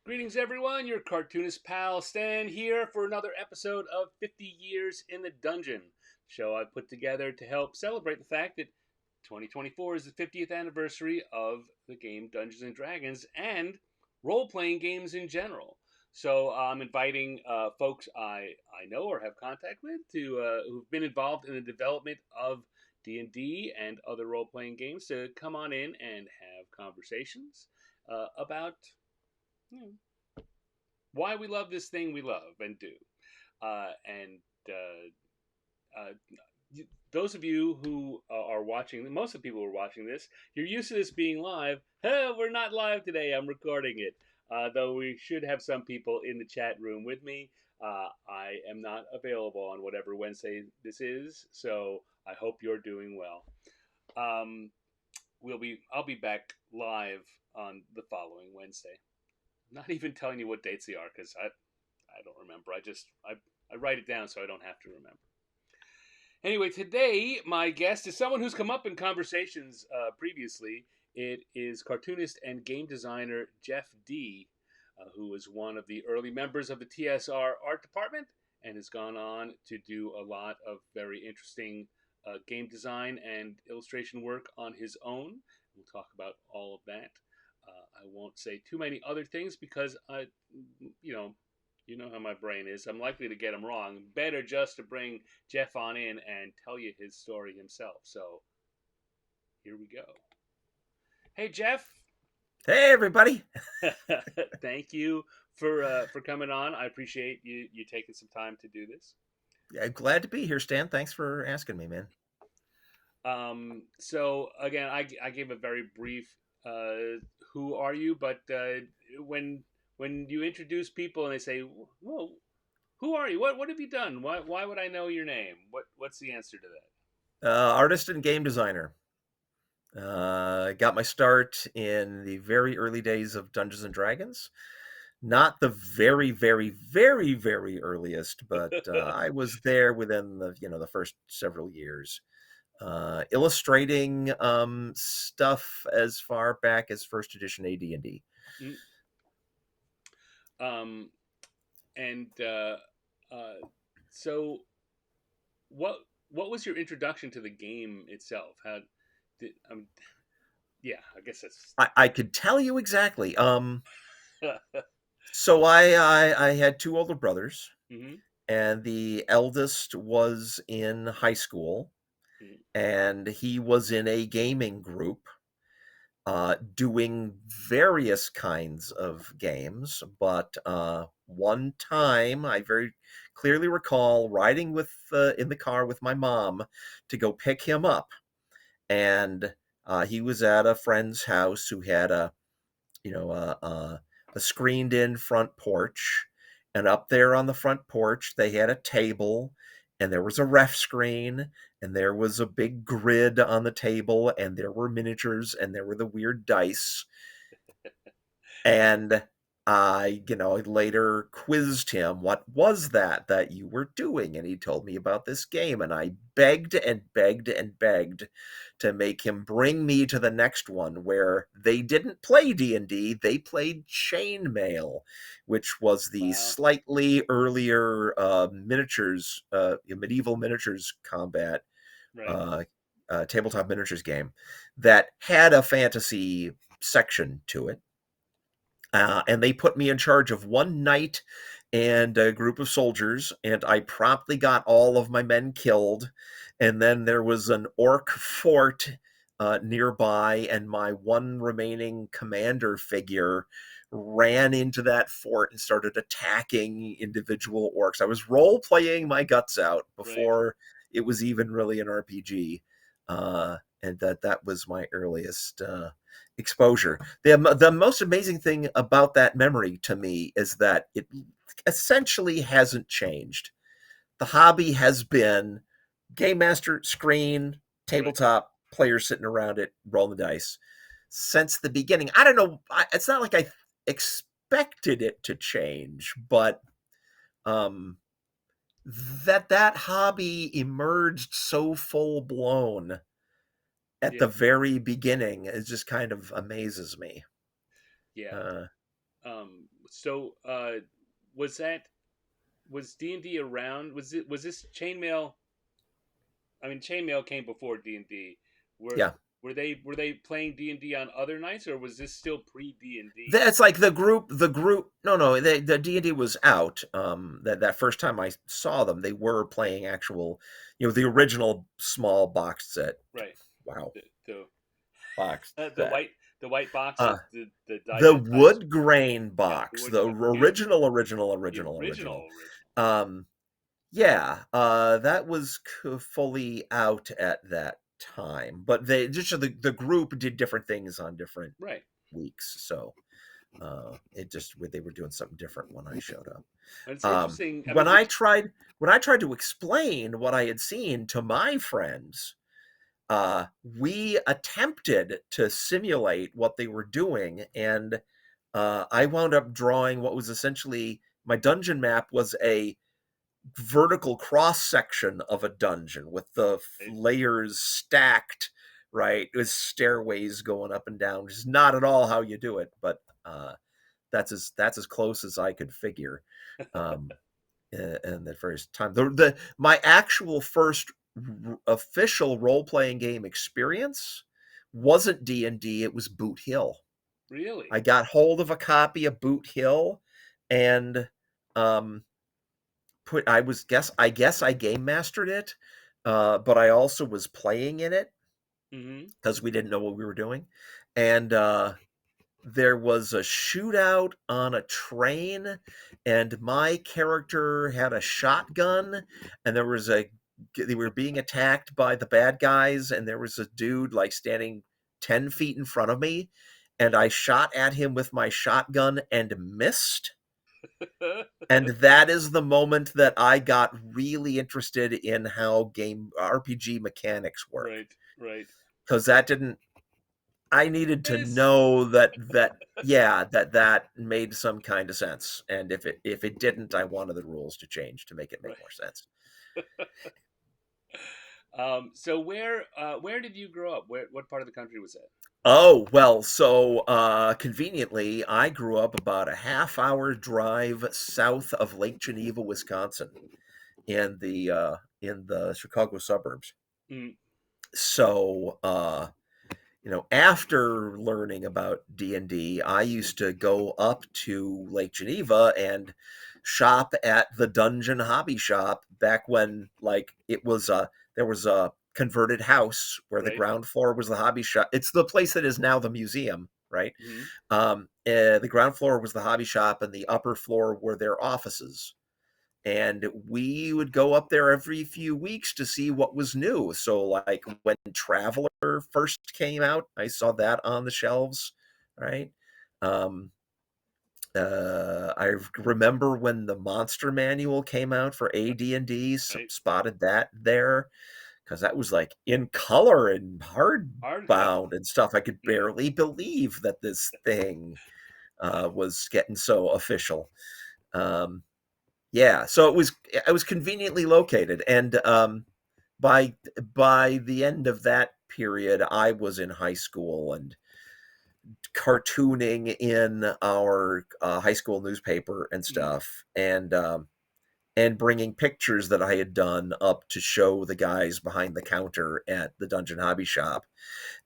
Greetings, everyone. Your cartoonist pal Stan here for another episode of 50 Years in the Dungeon, show I put together to help celebrate the fact that 2024 is the 50th anniversary of the game Dungeons and Dragons and role playing games in general. So I'm inviting folks I know or have contact with who've been involved in the development of D&D and other role playing games to come on in and have conversations about you know, why we love this thing we love and do. And those of you who are watching, most of the people who are watching this, you're used to this being live. Hey, we're not live today. I'm recording it. Though we should have some people in the chat room with me. I am not available on whatever Wednesday this is, so I hope you're doing well. Um, I'll be back live on the following Wednesday. Not even telling you what dates they are because I don't remember. I write it down so I don't have to remember. Anyway, today my guest is someone who's come up in conversations previously. It is cartoonist and game designer Jeff D, who is one of the early members of the TSR Art Department and has gone on to do a lot of very interesting game design and illustration work on his own. We'll talk about all of that. I won't say too many other things because you know how my brain is. I'm likely to get them wrong. Better just to bring Jeff on in and tell you his story himself. So here we go. Hey Jeff. Hey everybody. Thank you for coming on. I appreciate you taking some time to do this. Yeah, glad to be here, Stan. Thanks for asking me, man. So again, I gave a very brief who are you, but when you introduce people and they say, "Well, who are you? What have you done? Why would I know your name? What's the answer to that?" Artist and game designer. Got my start in the very early days of Dungeons and Dragons. Not the very, very, very, very earliest, but I was there within the first several years. Illustrating stuff as far back as first edition AD&D. Mm. Um, and uh, so what what was your introduction to the game itself? How did yeah, I guess that's I could tell you exactly. So I had two older brothers, hmm and the eldest was in high school, and he was in a gaming group doing various kinds of games. But one time, I very clearly recall riding with in the car with my mom to go pick him up, and he was at a friend's house who had you know, a, a, a screened in front porch. And up there on the front porch, they had a table, and there was a ref screen, and there was a big grid on the table, and there were miniatures, and there were the weird dice. And I, later quizzed him, what was that you were doing? And he told me about this game. And I begged and begged and begged to make him bring me to the next one where they didn't play D&D, they played Chainmail, which was the wow, slightly earlier miniatures, medieval miniatures combat, right, uh, tabletop miniatures game that had a fantasy section to it. And they put me in charge of one knight and a group of soldiers, and I promptly got all of my men killed. And then there was an orc fort nearby, and my one remaining commander figure ran into that fort and started attacking individual orcs. I was role playing my guts out right, before it was even really an RPG. And that was my earliest exposure. The most amazing thing about that memory to me is that it essentially hasn't changed. The hobby has been game master, screen, right. tabletop, players sitting around it, rolling the dice since the beginning. I don't know. It's not like I expected it to change, but um, that hobby emerged so full blown at Yeah, the very beginning, it just kind of amazes me. yeah. Uh, So was that was D&D around? Was this chainmail? I mean, chainmail came before D&D. Were Yeah. were they playing D&D on other nights, or was this still pre D&D? That's like the group. No, the D&D was out. That first time I saw them, they were playing actual, the original small box set. Right. Wow, The the, box the set. white Uh, boxes, the the dice. wood grain Yeah, the box, wood the grain. Yeah, original, the original. original. Um, yeah, that was fully out at that time, but they just the group did different things on different Right. weeks, so it just they were doing something different when I showed up. And it's interesting. I When mean, I it's tried when I tried to explain what I had seen to my friends, we attempted to simulate what they were doing, and I wound up drawing what was essentially my dungeon map was a vertical cross section of a dungeon with the right. layers stacked, right, with stairways going up and down, which is not at all how you do it, but that's as close as I could figure. Um, in the first time, the my actual first official role playing game experience wasn't D&D. It was Boot Hill. Really. I got hold of a copy of Boot Hill, and um, I guess I game mastered it, but I also was playing in it Mm-hmm. because we didn't know what we were doing, and there was a shootout on a train, and my character had a shotgun, and they were being attacked by the bad guys, and there was a dude like standing 10 feet in front of me, and I shot at him with my shotgun and missed. And that is the moment that I got really interested in how game RPG mechanics work, Right. Right. because that didn't I needed to Miss. know that yeah, that made some kind of sense. And if it didn't, I wanted the rules to change to make it make Right. more sense. So where did you grow up? What part of the country was that? Oh, well, so conveniently, I grew up about a half-hour drive south of Lake Geneva, Wisconsin, in the Chicago suburbs. Mm, So after learning about D&D, I used to go up to Lake Geneva and shop at the Dungeon Hobby Shop back when like there was a converted house where the right. ground floor was the hobby shop. It's the place that is now the museum, right? Mm-hmm. The ground floor was the hobby shop, and the upper floor were their offices, and we would go up there every few weeks to see what was new. So like when Traveler first came out, I saw that on the shelves, right? um I remember when the monster manual came out for AD&D, Right. spotted that there, because that was like in color and Hard. Yeah. hardbound and stuff. I could Yeah. barely believe that this thing was getting so official. um yeah, so I was conveniently located, and by by the end of that period, I was in high school and cartooning in our high school newspaper and Mm, stuff, and bringing pictures that I had done up to show the guys behind the counter at the Dungeon Hobby Shop.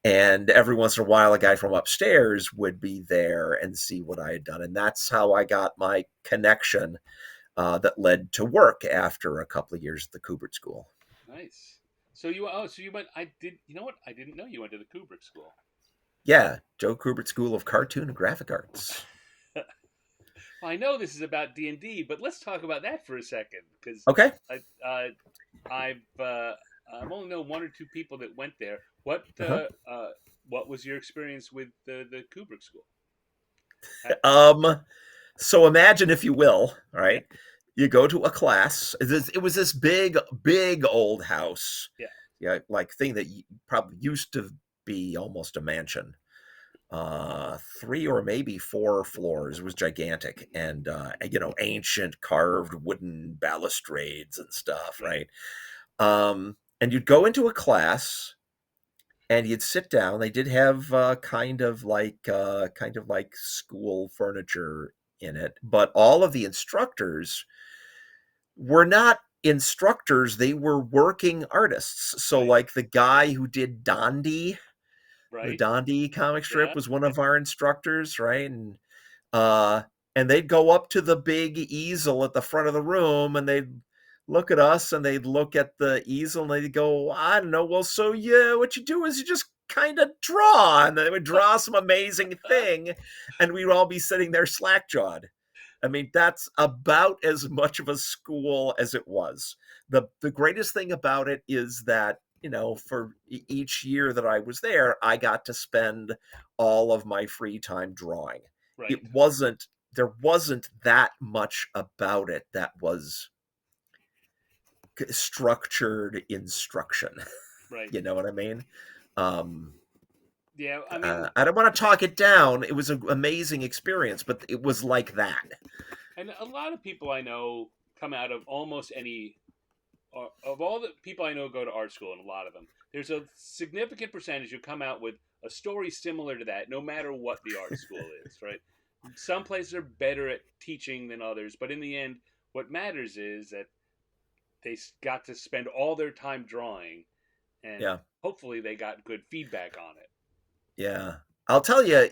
And every once in a while, a guy from upstairs would be there and see what I had done, and that's how I got my connection that led to work after a couple of years at the Kubert School. nice. So you went. I did. You know what? I didn't know you went to the Kubrick school. Yeah, Joe Kubert School of Cartoon and Graphic Arts. Well, I know this is about D&D, but let's talk about that for a second because Okay. I I've only known one or two people that went there. Uh-huh. What was your experience with the Kubrick school? Um, so imagine, if you will, all Yeah, right, you go to a class. It was this big old house, yeah, yeah, like thing that probably used to be almost a mansion. 3 or maybe 4 floors. It was gigantic, and ancient carved wooden balustrades and stuff, right. right? And you'd go into a class, and you'd sit down. They did have kind of like school furniture in it, but all of the instructors were not instructors, they were working artists. So Right. like the guy who did the Right. Dondi comic Yeah. strip was one of our instructors, right? Uh and they'd go up to the big easel at the front of the room, and they'd look at us, and they'd look at the easel, and they'd go, I don't know, well, so yeah, what you do is you just kind of draw, and they would draw some amazing thing, and we'd all be sitting there slack-jawed. I mean, that's about as much of a school as it was. The greatest thing about it is that, for each year that I was there, I got to spend all of my free time drawing. It Right. wasn't There wasn't that much about it that was structured instruction. Right. You know what I mean? Um, Yeah. I mean, I don't want to talk it down. It was an amazing experience, but it was like that. and a lot of people I know come out of almost any of all the people I know go to art school, and a lot of them, there's a significant percentage who come out with a story similar to that, no matter what the art school is, right? Some places are better at teaching than others, but in the end, what matters is that they got to spend all their time drawing, and Yeah. hopefully they got good feedback on it. Yeah. I'll tell you,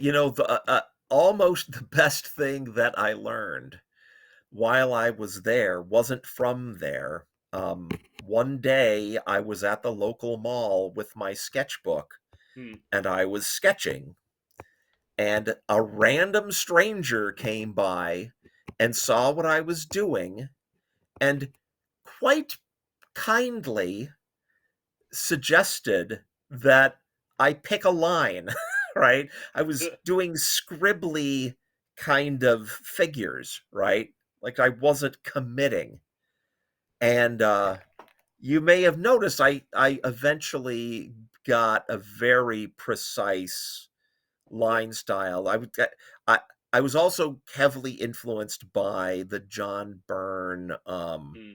almost the best thing that I learned while I was there wasn't from there. One day I was at the local mall with my sketchbook, Hmm. and I was sketching, and a random stranger came by and saw what I was doing, and quite kindly suggested that I pick a line, right? I was doing scribbly kind of figures, right? Like I wasn't committing. And you may have noticed I eventually got a very precise Yeah. line style. I I was also heavily influenced by the John Byrne Hmm.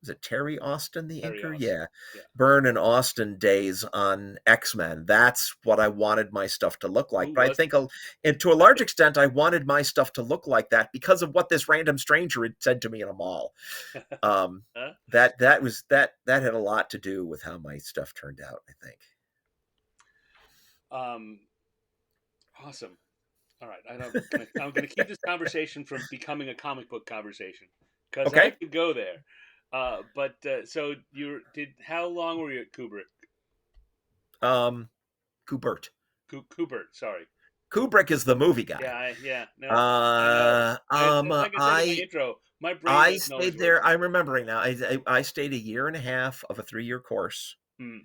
is it Terry Austin, the Very inker? awesome. Yeah. Yeah. Byrne and Austin days on X-Men. That's what I wanted my stuff to look like. Who But I was think, and to a large extent, I wanted my stuff to look like that because of what this random stranger had said to me in a mall. Um, huh? that had a lot to do with how my stuff turned out, I think. Um, awesome. All right, I'm gonna keep this conversation from becoming a comic book conversation because I Okay. could go there. But so you did. How long were you at Kubrick? Um, Kubert. Kubert, sorry. Kubrick is the movie guy. Yeah. No, I know. Like I said in my I intro, my brain I doesn't always stayed work there. that I'm way. remembering now. I stayed a year and a half of a 3-year course, Hmm.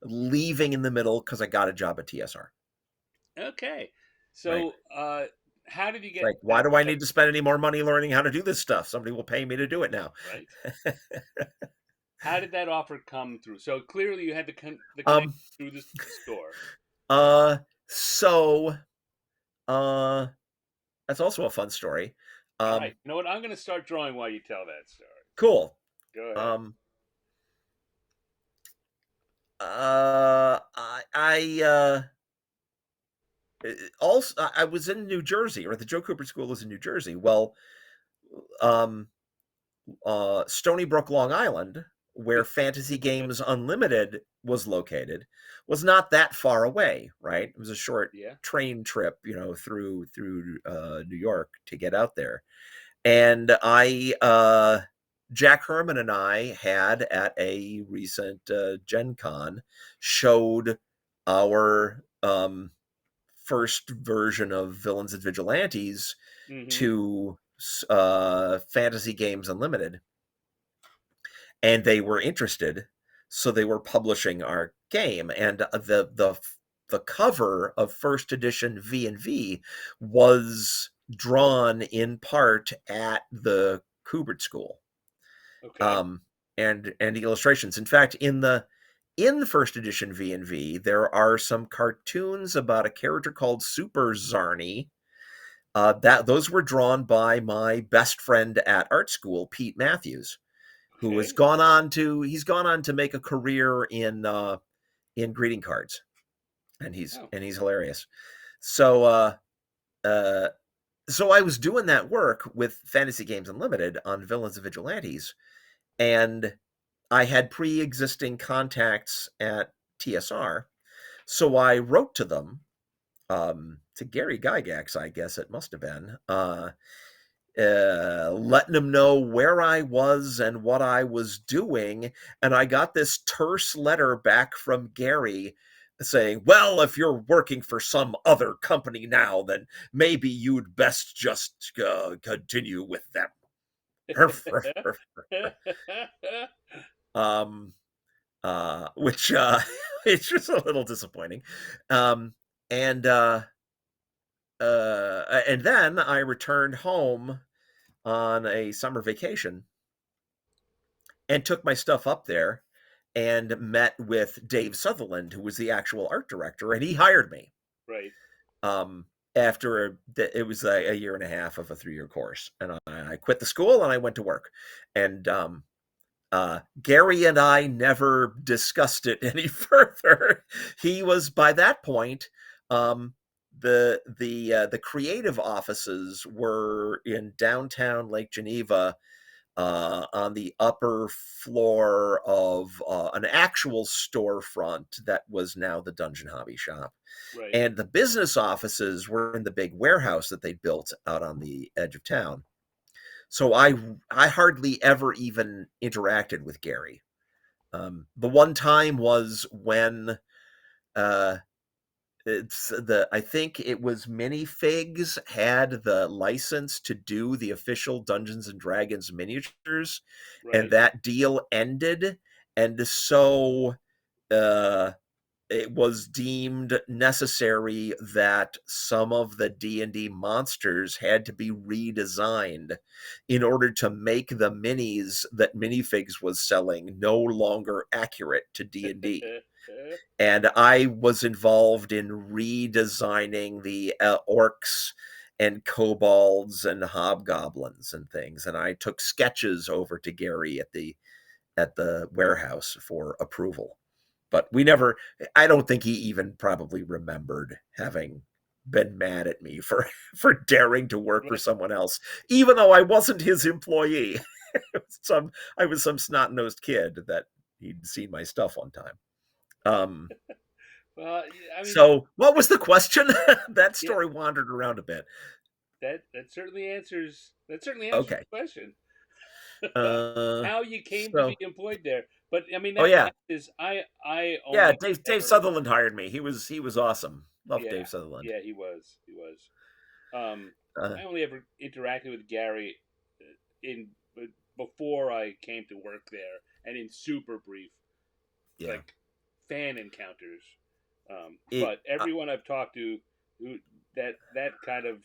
leaving in the middle because I got a job at TSR. Okay, Right. so how did you It's get like, why that? do I need to spend any more money learning how to do this stuff? Somebody will pay me to do it now. Right. How did that offer come through? So clearly you had the connection um. through the store. Uh. So. Uh. That's also a fun story. All right. Um. You know what? I'm going to start drawing while you tell that story. Cool. Go ahead. Um. I also I was in New Jersey, or the Joe Cooper School is in New Jersey. Well, um, Stony Brook, Long Island, where Fantasy Games Unlimited was located, was not that far away. Right, it was a short Yeah. train trip, through New York to get out there. And Jack Herman and I had at a recent Gen Con showed our first version of Villains and Vigilantes Mm-hmm. to Fantasy Games Unlimited, and they were interested, so they were publishing our game. And the cover of first edition V&V was drawn in part at the Kubert School, Okay. um, and illustrations. In fact, in the first edition V&V, there are some cartoons about a character called Super Zarny. That those were drawn by my best friend at art school, Pete Matthews, who has Okay. gone on to he's gone on to make a career in greeting cards, and he's Oh, hilarious. So uh, so I was doing that work with Fantasy Games Unlimited on Villains Vigilantes, and I had pre-existing contacts at TSR, so I wrote to them, to Gary Gygax, I guess it must have been, letting him know where I was and what I was doing. And I got this terse letter back from Gary saying, well, if you're working for some other company now, then maybe you'd best just continue with them. um, which it's just a little disappointing. Um, and and then I returned home on a summer vacation and took my stuff up there and met with Dave Sutherland, who was the actual art director, and he hired me. right. After it was a year and a half of a 3-year course, and I quit the school and I went to work. And Gary and I never discussed it any further. He was, by that point, the creative offices were in downtown Lake Geneva, on the upper floor of an actual storefront that was now the Dungeon Hobby Shop. Right. And the business offices were in the big warehouse that they built out on the edge of town. So I hardly ever even interacted with Gary. The one time was when I think it was Minifigs had the license to do the official Dungeons and Dragons miniatures, and Right. that deal ended, and so uh it was deemed necessary that some of the D&D monsters had to be redesigned in order to make the minis that Minifigs was selling no longer accurate to D&D. And I was involved in redesigning the orcs and kobolds and hobgoblins and things, and I took sketches over to Gary at the warehouse for approval. But we never, I don't think he even probably remembered having been mad at me for for daring to work for Right. someone else, even though I wasn't his employee. some I was some snot-nosed kid that he'd seen my stuff one time. Um, Well, I mean, so what was the question? That yeah, story wandered around a bit. that certainly answers Okay. the question. Uh, How you came to be so employed there. But I mean, oh that yeah, is, I yeah. only Dave ever, Sutherland hired me. He was awesome. Love yeah, Dave Sutherland. yeah, he was. Um, Uh, I only ever interacted with Gary in before I came to work there, and in super brief, yeah. like fan encounters. It, But everyone I've talked to, who that kind of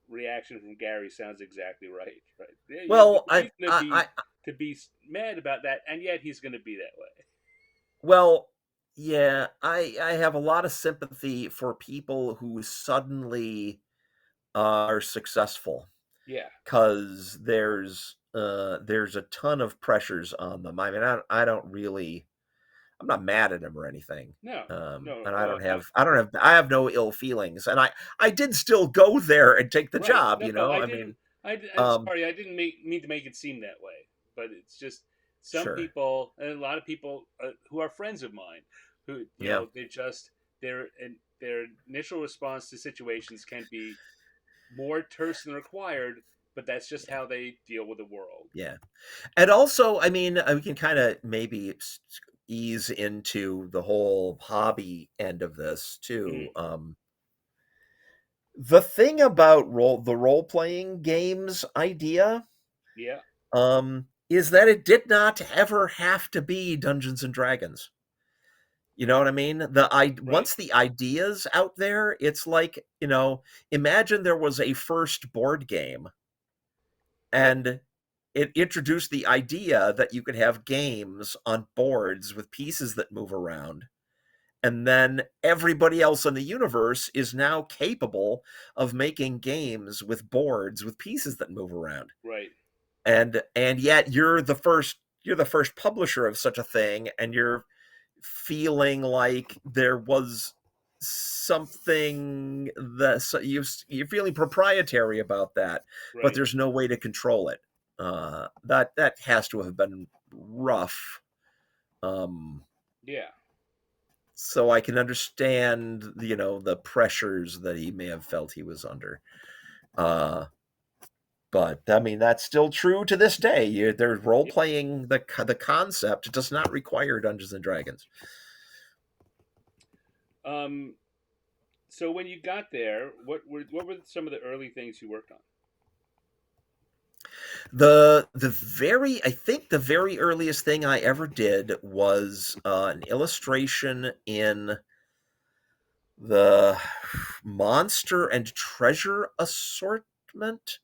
reaction from Gary sounds exactly right. Right? Yeah, you have no well, reason I to be mad about that, and yet he's going to be that way. well, yeah, I have a lot of sympathy for people who suddenly are successful, Yeah. because there's a ton of pressures on them. I mean, I don't really, I'm not mad at him or anything. No. No. And Well, I have no ill feelings, and I did still go there and take the right. job, No. you No. know. I mean, I'm um, sorry. I didn't mean to make it seem that way, but it's just some sure, people and a lot of people who are friends of mine who yeah, they just their initial response to situations can be more terse than required, but that's just yeah, how they deal with the world. yeah. And also, I mean, we can kind of maybe ease into the whole hobby end of this too. Mm, The thing about the role playing games idea, yeah. is that it did not ever have to be Dungeons and Dragons. You know what I mean? Right. Once the idea's out there, it's like, imagine there was a first board game, Right. and it introduced the idea that you could have games on boards with pieces that move around. And then everybody else in the universe is now capable of making games with boards with pieces that move around. Right. And yet you're the first publisher of such a thing, and you're feeling like there was something that you're feeling proprietary about that, but Right. there's no way to control it. That has to have been rough. Um, Yeah. so I can understand, the pressures that he may have felt he was under. Uh, but I mean, that's still true to this day. They're role Yeah. playing the concept does not require Dungeons and Dragons. Um. So when you got there, what were some of the early things you worked on? The very I think the very earliest thing I ever did was an illustration in the Monster and Treasure assortment.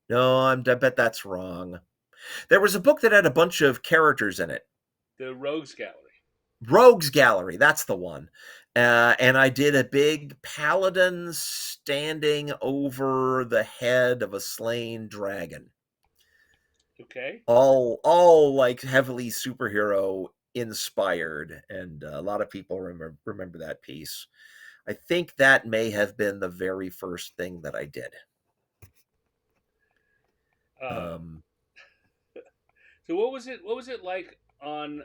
No, I bet that's wrong. There was a book that had a bunch of characters in it. The Rogues Gallery. Rogues Gallery, that's the one. And I did a big paladin standing over the head of a slain dragon. Okay. All like heavily superhero inspired, and a lot of people remember that piece. I think that may have been the very first thing that I did. Uh, Um, so what was it like on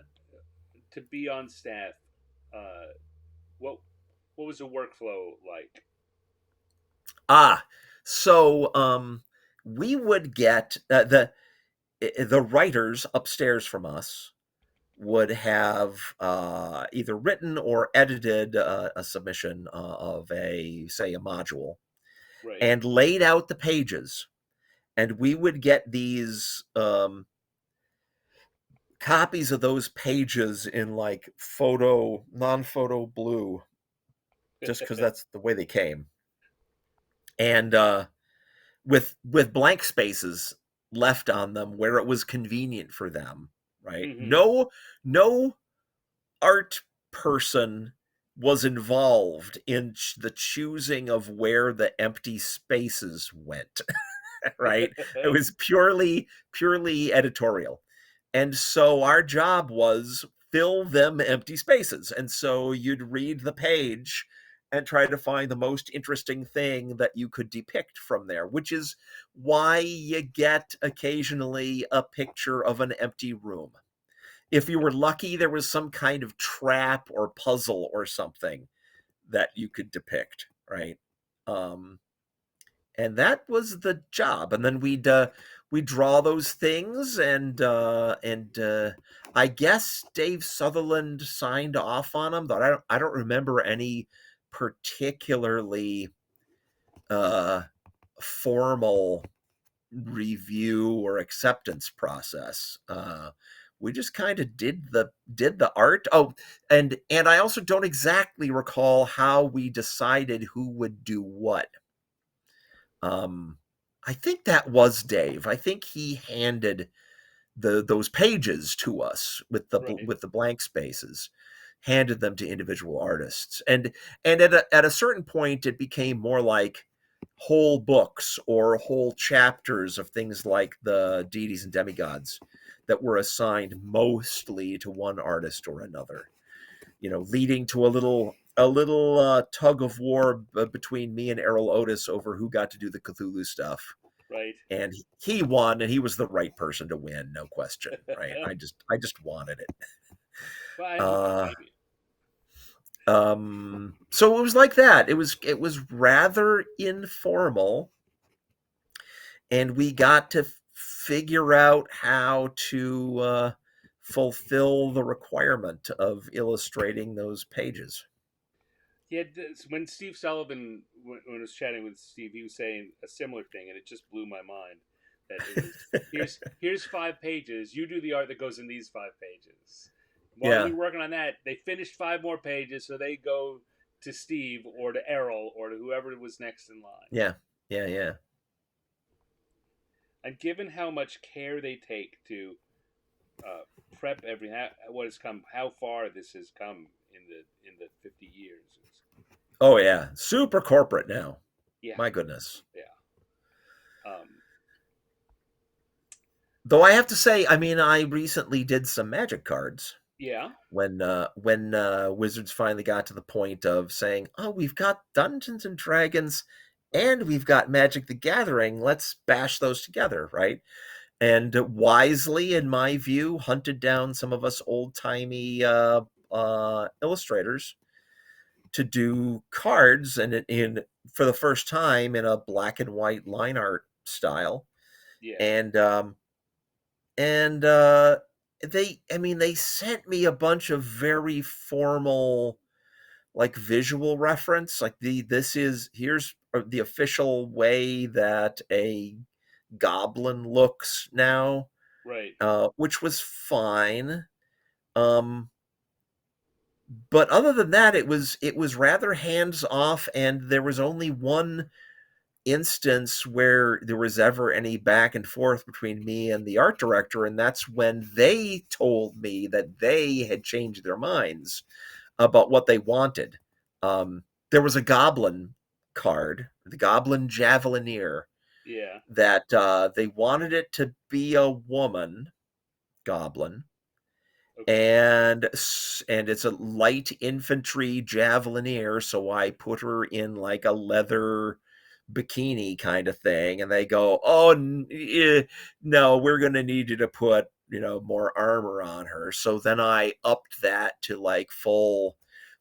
to be on staff? Uh, what what was the workflow like? ah, so we would get the writers upstairs from us would have either written or edited a submission of say a module Right. and laid out the pages, and we would get these copies of those pages in like non-photo blue, just because that's the way they came, and with blank spaces left on them where it was convenient for them. Right? Hmm. No art person was involved in the choosing of where the empty spaces went. Right? It was purely editorial. And so our job was fill them empty spaces. And so you'd read the page and try to find the most interesting thing that you could depict from there, which is why you get occasionally a picture of an empty room. If you were lucky, there was some kind of trap or puzzle or something that you could depict, right? Um, and that was the job. And then we'd draw those things, and I guess Dave Sutherland signed off on them, but I don't remember any particularly uh, formal review or acceptance process. We just kind of did the art. Oh, and I also don't exactly recall how we decided who would do what. Um, I think that was Dave. I think he handed those pages to us with the Right. with the blank spaces, handed them to individual artists, and at a certain point, it became more like whole books or whole chapters of things like the deities and demigods that were assigned mostly to one artist or another, leading to a little tug of war between me and Errol Otis over who got to do the Cthulhu stuff. Right. And he won, and he was the right person to win, no question. Right? I just wanted it. Well, I don't Uh, blame you. so it was like that. It was rather informal, and we got to figure out how to fulfill the requirement of illustrating those pages. Yeah, when Steve Sullivan, when I was chatting with Steve, he was saying a similar thing, and it just blew my mind. That it was here's 5 pages. You do the art that goes in these 5 pages. While we Yeah, were working on that, they finished 5 more pages, so they go to Steve or to Errol or to whoever was next in line. yeah, yeah, yeah. And given how much care they take to uh, prep what has come, how far this has come in the 50 years, Oh yeah, super corporate now. yeah, My goodness. yeah. Um, Though I have to say, I mean, I recently did some magic cards. Yeah. when Wizards finally got to the point of saying, "Oh, we've got Dungeons and Dragons and we've got Magic the Gathering. Let's bash those together," right? And wisely, in my view, hunted down some of us old timey illustrators to do cards and in for the first time in a black and white line art style. Yeah. And and they, I mean, they sent me a bunch of very formal, like, visual reference, like, here's the official way that a goblin looks now, Right. which was fine. Um, but other than that, it was rather hands off, and there was only one instance where there was ever any back and forth between me and the art director, and that's when they told me that they had changed their minds about what they wanted. There was a goblin card, the Goblin Javelineer, Yeah. that they wanted it to be a woman goblin, Okay. and it's a light infantry javelineer, so I put her in like a leather bikini kind of thing, and they go, "Oh, no, we're going to need you to put, more armor on her." So then I upped that to like full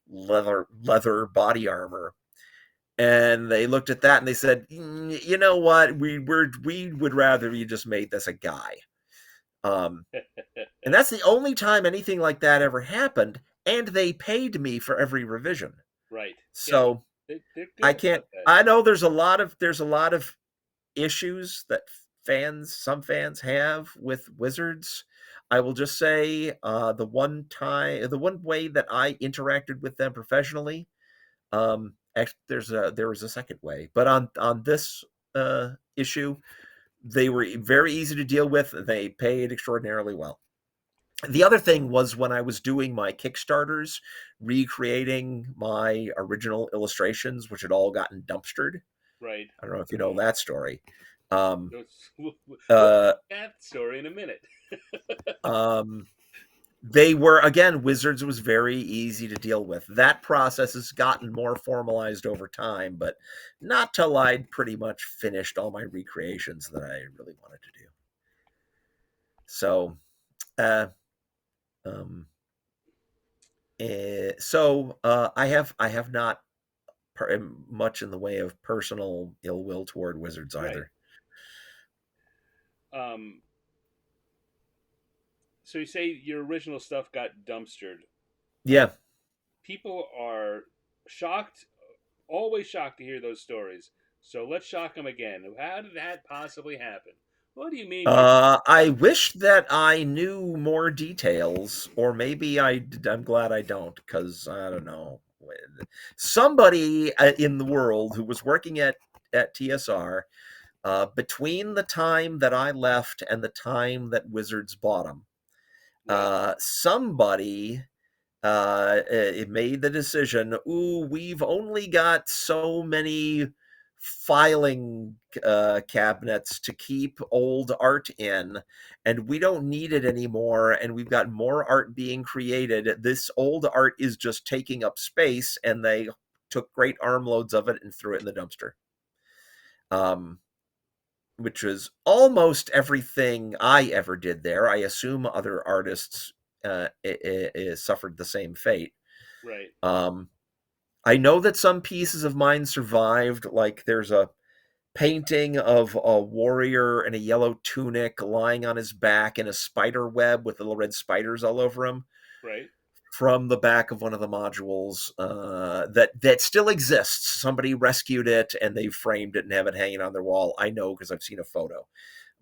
leather body armor. And they looked at that and they said, "You know what? We would rather you just made this a guy." Um, and that's the only time anything like that ever happened, and they paid me for every revision. Right. Yeah. So They're I good can't. about that. I know there's a lot of issues that some fans have with Wizards. I will just say, the one way that I interacted with them professionally, there was a second way, but on this issue, they were very easy to deal with. They paid extraordinarily well. The other thing was when I was doing my Kickstarters, recreating my original illustrations, which had all gotten dumpstered. Right. I don't know if you know that story. Um, We'll uh, get that story in a minute. um, they were, again, Wizards was very easy to deal with. That process has gotten more formalized over time, but not till I'd pretty much finished all my recreations that I really wanted to do. So, uh, um, I have not much in the way of personal ill will toward Wizards Right. either. Um, so you say your original stuff got dumpstered. Uh, Yeah. People are shocked, always shocked to hear those stories. So let's shock them again. How did that possibly happen? What do you mean you? I wish that I knew more details, or maybe I'm glad I don't, because I don't know. Somebody in the world who was working at TSR, between the time that I left and the time that Wizards bought them, Right. somebody it made the decision. Ooh, we've only got so many filing cabinets to keep old art in, and we don't need it anymore, and we've got more art being created. This old art is just taking up space, and they took great armloads of it and threw it in the dumpster. um, which was almost everything I ever did there. I assume other artists suffered the same fate. Right. um, I know that some pieces of mine survived. Like, there's a painting of a warrior in a yellow tunic lying on his back in a spider web with little red spiders all over him, Right. from the back of one of the modules, that still exists. Somebody rescued it and they framed it and have it hanging on their wall. I know because I've seen a photo,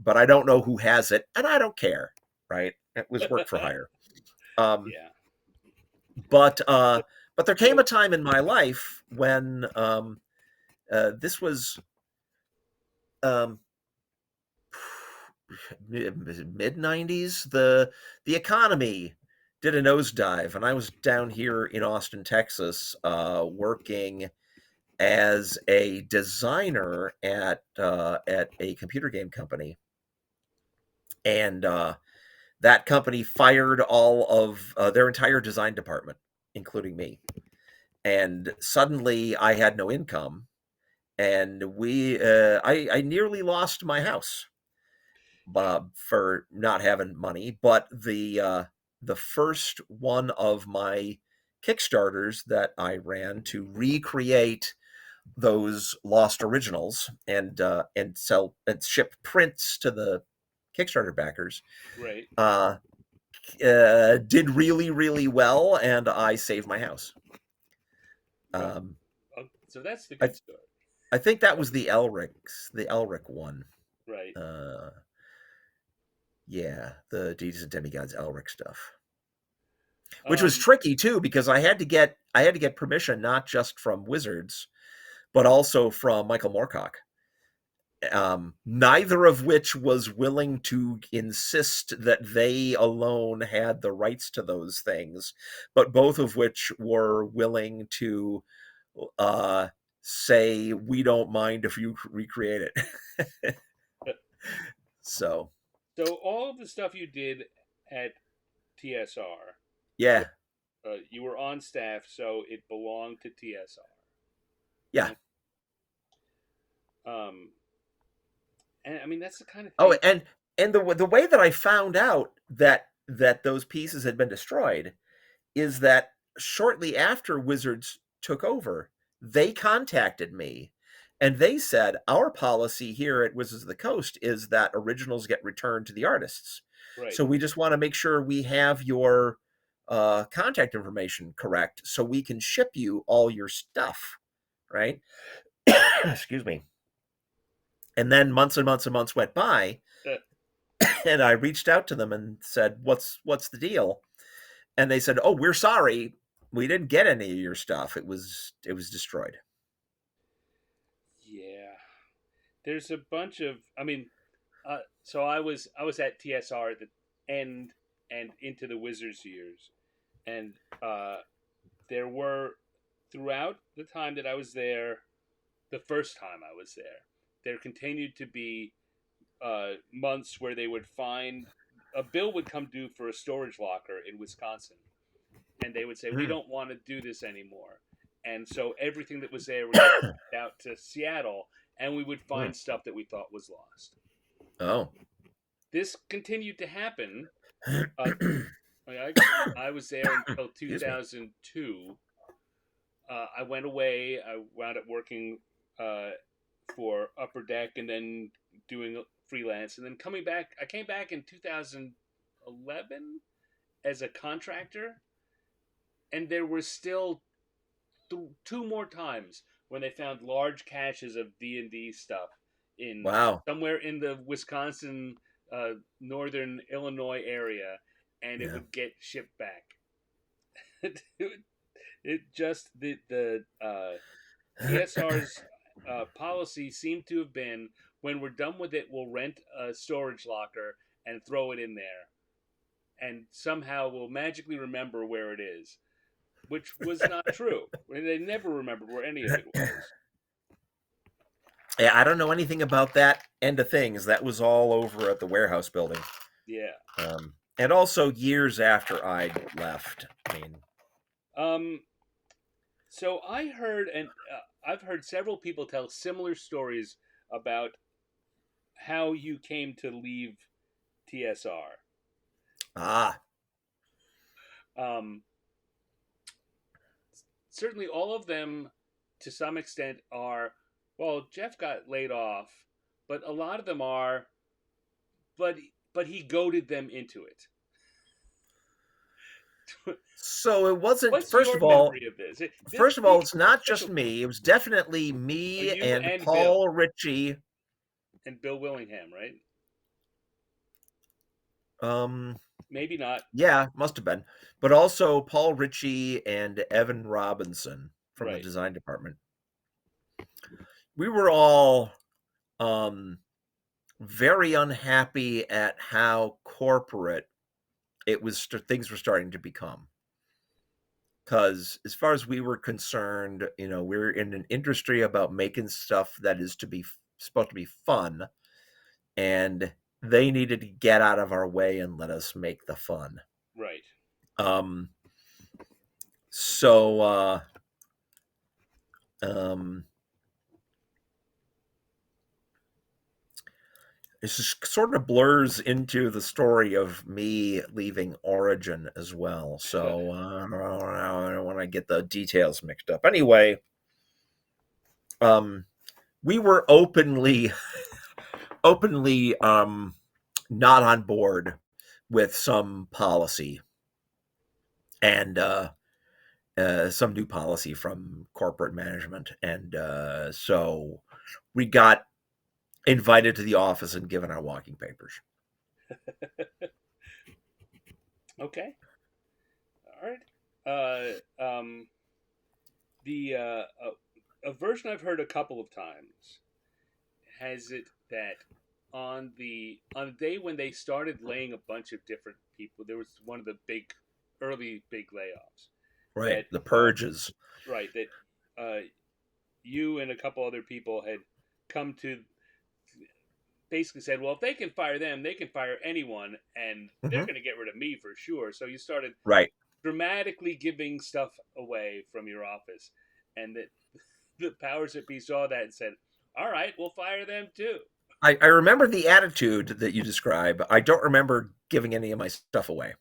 but I don't know who has it, and I don't care. Right? It was work for hire. Um, Yeah. but but there came a So time in my life when, this was, um, mid '90s. The economy did a nosedive, and I was down here in Austin, Texas, working as a designer at a computer game company, and that company fired all of their entire design department, including me. And suddenly I had no income, and I nearly lost my house Yeah. for not having money. But the first one of my Kickstarters that I ran to recreate those lost originals and sell and ship prints to the Kickstarter backers Right. uh, did really, really well, and I saved my house. Oh, Um, so that's the I good story. I think that Oh, was the Elric one. right. Uh, yeah, the Deities and Demigods Elric stuff, which was Um, tricky too because I had to get permission not just from Wizards but also from Michael Moorcock. Neither of which was willing to insist that they alone had the rights to those things, but both of which were willing to uh, say, we don't mind if you recreate it. So, so all of the stuff you did at TSR, yeah, you were on staff, so it belonged to TSR. yeah. Yeah. Um, and I mean that's the kind of Oh, thing. and the way that I found out that those pieces had been destroyed is that shortly after Wizards took over, they contacted me and they said, our policy here at Wizards of the Coast is that originals get returned to the artists. Right. So we just want to make sure we have your contact information correct so we can ship you all your stuff, right? Excuse me. And then months and months and months went by, Uh, and I reached out to them and said, "What's the deal?" And they said, "Oh, we're sorry, we didn't get any of your stuff. It was destroyed." yeah. There's a bunch of. I mean, so I was at TSR at the end and into the Wizards years, and there were throughout the time that I was there, the first time I was there continued to be months where they would find a bill would come due for a storage locker in Wisconsin, and they would say we Hmm. don't want to do this anymore, and so everything that was there would get out to Seattle, and we would Hmm. find stuff that we thought was lost. Oh. This continued to happen. Uh, I, I was there until Excuse me. 2002. I went away. I wound up working uh, for Upper Deck and then doing freelance, and then coming back. I came back in 2011 as a contractor, and there were still two more times when they found large caches of D&D stuff in Wow. somewhere in the Wisconsin, northern Illinois area, and it Yeah. would get shipped back. it just the TSR's policy seemed to have been, when we're done with it, we'll rent a storage locker and throw it in there, and somehow we'll magically remember where it is, which was not true. They never remembered where any of it was. Yeah, I don't know anything about that end of things. That was all over at the warehouse building. Yeah. And also years after I left. I mean, Um. So I heard, and I've heard several people tell similar stories about how you came to leave TSR. ah, Um, Certainly, all of them, to some extent, are, well, Jeff got laid off, but a lot of them are, but but he goaded them into it. so it wasn't, What's your memory of this? This first of all, these it's not just special me. It was definitely are me you and and Bill Paul Ritchie. and Bill Willingham, right? Um, Maybe not, yeah, must have been. But also Paul Ritchie and Evan Robinson from the right? design department. We were all um very unhappy at how corporate things were starting to become. Because as far as we were concerned, we're in an industry about making stuff that is supposed to be fun, and they needed to get out of our way and let us make the fun. Right. Um, so um, this just sort of blurs into the story of me leaving Origin as well. So I don't want to get the details mixed up. Anyway, we were openly not on board with some policy and some new policy from corporate management, and so we got invited to the office and given our walking papers. Okay. All right. The a version I've heard a couple of times has it that on the day when they started laying a bunch of different people, there was one of the early big layoffs. Right, That the purges. right that you and a couple other people had come to basically said, well, if they can fire them, they can fire anyone, and they're Mm-hmm. going to get rid of me for sure. So you started Right. dramatically giving stuff away from your office, and that the powers that be saw that and said, all right, we'll fire them too. I remember the attitude that you describe. I don't remember giving any of my stuff away,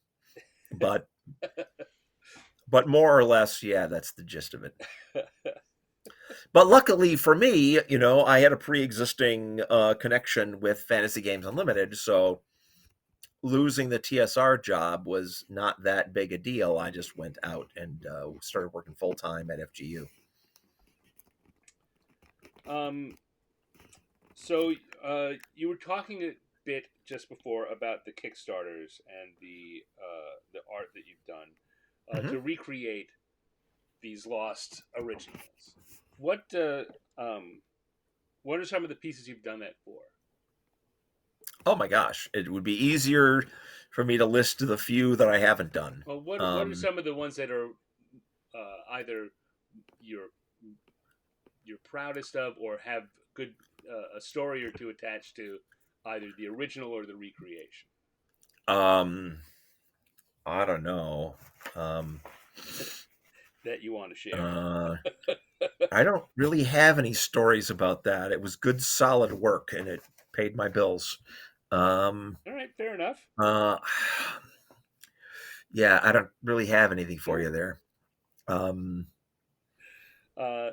but more or less, yeah, that's the gist of it. But luckily for me, I had a pre-existing connection with Fantasy Games Unlimited, so losing the TSR job was not that big a deal. I just went out and started working full time at FGU. um, so you were talking a bit just before about the Kickstarters and the art that you've done Mm-hmm. to recreate these lost originals. What uh, um, what are some of the pieces you've done that for? Oh my gosh, it would be easier for me to list the few that I haven't done. Well, what are some of the ones that are either you're you're proudest of or have good a story or two attached to either the original or the recreation? Um, I don't know. Um, That you want to share? uh, I don't really have any stories about that. It was good, solid work, and it paid my bills. Um, All right, fair enough. uh, yeah, I don't really have anything for Sure. you there. Um, Uh,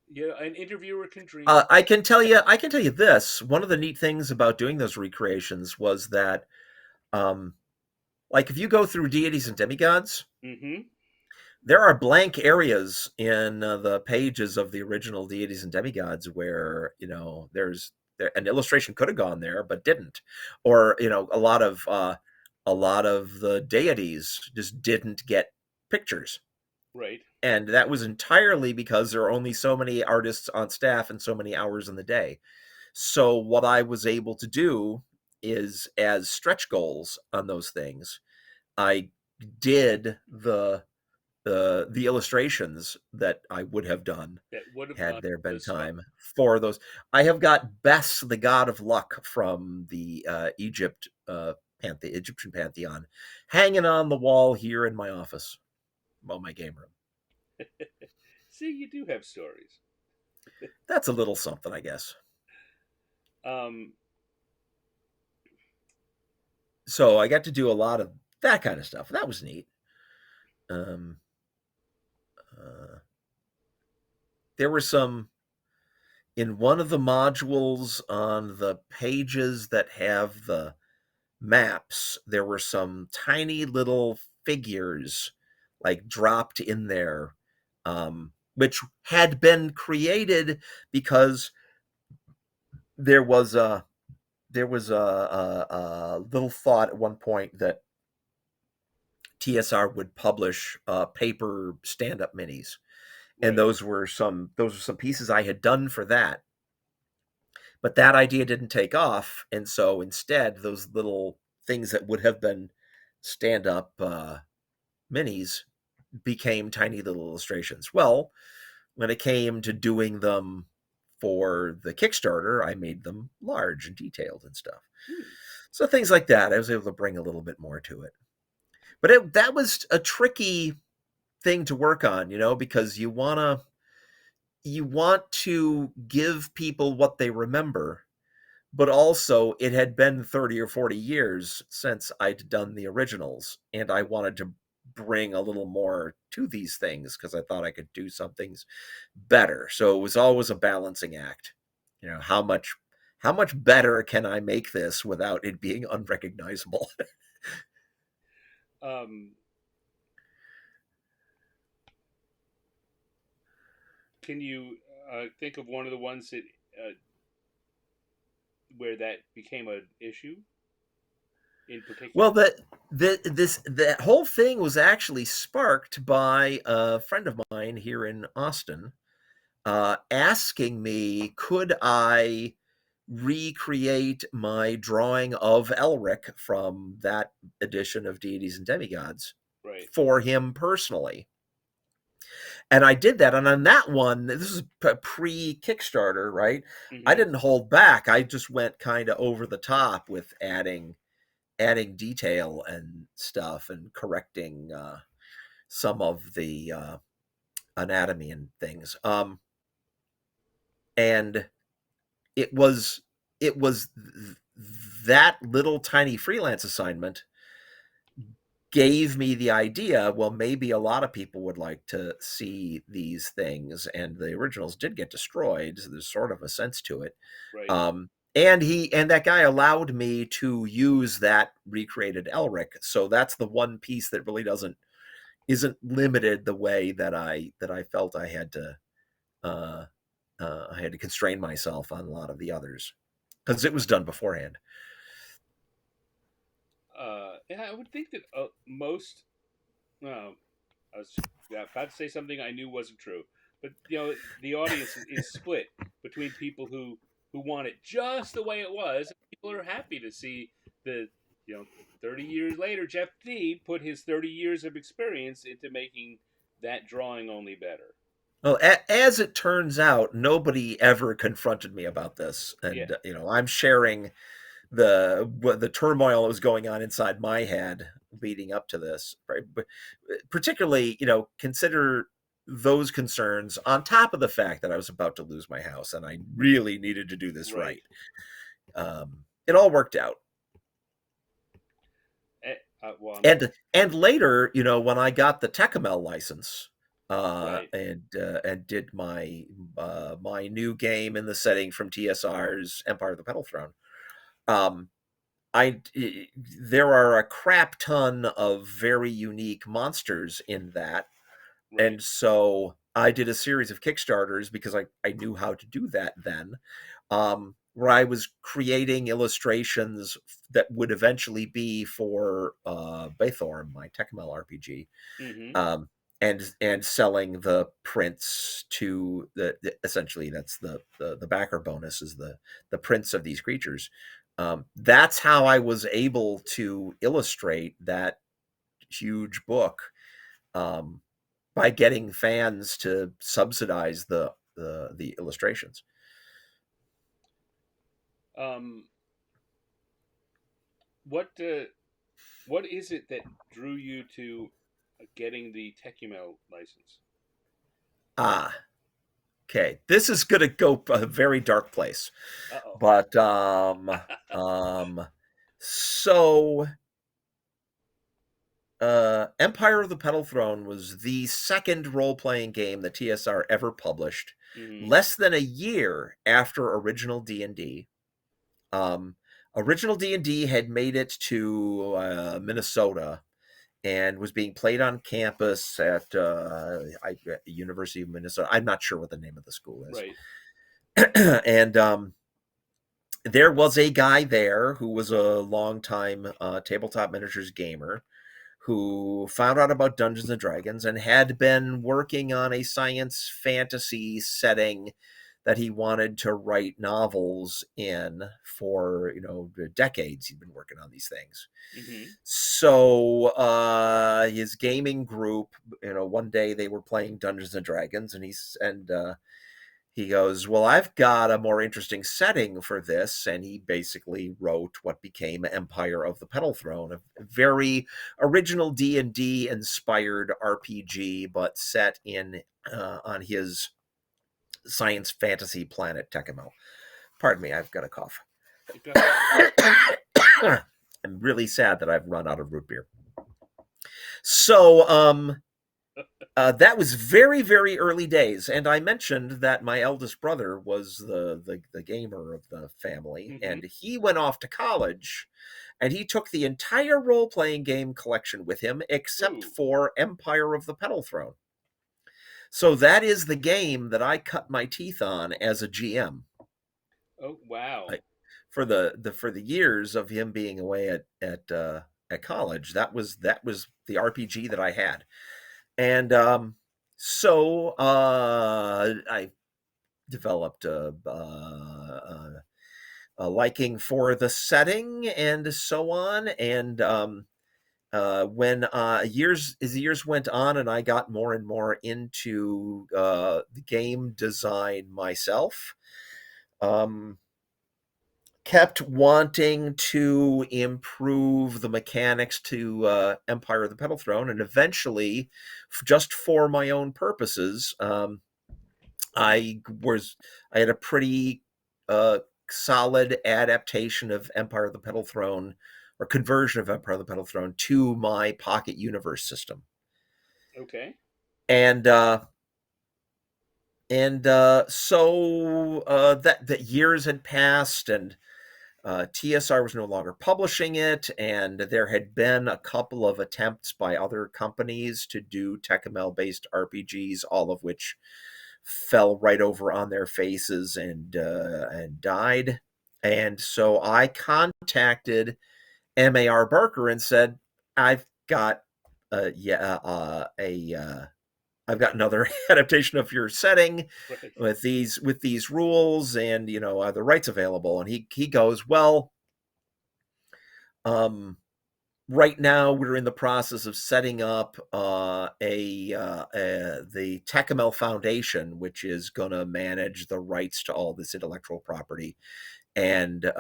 yeah, an interviewer can dream. I can tell you. I can tell you this. One of the neat things about doing those recreations was that, um, like, if you go through deities and demigods, Mm-hmm. there are blank areas in the pages of the original deities and demigods where there's an illustration could have gone there but didn't, or a lot of the deities just didn't get pictures, Right. and that was entirely because there are only so many artists on staff and so many hours in the day. So what I was able to do is, as stretch goals on those things, I did the illustrations that I would have done That would have had done there the been stuff. time for those. I have got Bess, the god of luck from the Egyptian pantheon, hanging on the wall here in my office, well, my game room. See, you do have stories. That's a little something, I guess. Um, So I got to do a lot of that kind of stuff. That was neat. Um, uh, there were some in one of the modules on the pages that have the maps. There were some tiny little figures like dropped in there, which had been created because there was a a little thought at one point that TSR would publish paper stand-up minis, and right. those were some pieces I had done for that. But that idea didn't take off, and so instead, those little things that would have been stand-up minis became tiny little illustrations. Well, when it came to doing them for the Kickstarter, I made them large and detailed and stuff. Hmm. So things like that, I was able to bring a little bit more to it. But that was a tricky thing to work on, because you want to give people what they remember, but also it had been 30 or 40 years since I'd done the originals, and I wanted to bring a little more to these things because I thought I could do some things better. So it was always a balancing act. How much better can I make this without it being unrecognizable? Um, can you think of one of the ones that uh, where that became an issue in Well, particular? that whole thing was actually sparked by a friend of mine here in Austin, asking me, could I recreate my drawing of Elric from that edition of Deities and Demigods Right. for him personally. And I did that. And on that one, this is pre Kickstarter, right? I Mm-hmm. didn't hold back. I just went kind of over the top with adding detail and stuff and correcting some of the anatomy and things. And it was it was that little tiny freelance assignment gave me the idea, well, maybe a lot of people would like to see these things, and the originals did get destroyed, so there's sort of a sense to it. Right. And that guy allowed me to use that recreated Elric, so that's the one piece that really doesn't isn't limited the way that I felt uh, I had to constrain myself on a lot of the others because it was done beforehand. Yeah, I would think that most. Well, I was about to say something I knew wasn't true, but the audience is split between people who want it just the way it was, and people are happy to see the you know 30 years later Jeff D put his 30 years of experience into making that drawing only better. Well, as it turns out, nobody ever confronted me about this, Yeah. and I'm sharing the turmoil that was going on inside my head leading up to this, right? But particularly, consider those concerns on top of the fact that I was about to lose my house and I really needed to do this Right. right. It all worked out. Well, I'm And later, when I got the Tecumel license, right. and did my new game in the setting from TSR's Empire of the Petal Throne, um, I there are a crap ton of very unique monsters in that, Right. and so I did a series of Kickstarters because I knew how to do that then, where I was creating illustrations that would eventually be for Baythorn, my Tecumel RPG, Mm-hmm. um, and selling the prints to essentially that's the backer bonus is the prints of these creatures. That's how I was able to illustrate that huge book, um, by getting fans to subsidize the illustrations. Um, what uh, what is it that drew you to getting the Tecumel license? Ah, okay. This is going to go a very dark place, Uh oh. but um, so Empire of the Petal Throne was the second role playing game that TSR ever published, Mm-hmm. less than a year after original D&D. Um, Original D&D had made it to Minnesota and was being played on campus at University of Minnesota. I'm not sure what the name of the school is. Right. And there was a guy there who was a longtime tabletop miniatures gamer who found out about Dungeons and Dragons and had been working on a science fantasy setting that he wanted to write novels in for decades. He'd been working on these things. Mm-hmm. So his gaming group, one day they were playing Dungeons and Dragons, and he goes, well, I've got a more interesting setting for this. And he basically wrote what became Empire of the Petal Throne, a very original D&D inspired RPG, but set in on his science fantasy planet Tekimel. Pardon me, I've got a cough. Go ahead. I'm really sad that I've run out of root beer. So, that was very, very early days, and I mentioned that my eldest brother was the gamer of the family, Mm-hmm. and he went off to college, and he took the entire role playing game collection with him, except Ooh. for Empire of the Petal Throne. So that is the game that I cut my teeth on as a GM. Oh, wow. For the years of him being away at college, that was the RPG that I had. And so I developed a liking for the setting and so on. And when years as the years went on, and I got more and more into the game design myself, um, kept wanting to improve the mechanics to Empire of the Petal Throne, and eventually, just for my own purposes, I was I had a pretty uh, solid adaptation of Empire of the Petal Throne, or conversion of Empire of the Petal Throne, to my Pocket Universe system, Okay. and so that years had passed, and TSR was no longer publishing it, and there had been a couple of attempts by other companies to do Tekimel based RPGs, all of which fell right over on their faces and died. And so I contacted MAR Barker and said, "I've got I've got another adaptation of your setting Right. with these rules, and are the rights available?" And he goes, "Well, um, right now we're in the process of setting up the Tekimel Foundation, which is going to manage the rights to all this intellectual property, and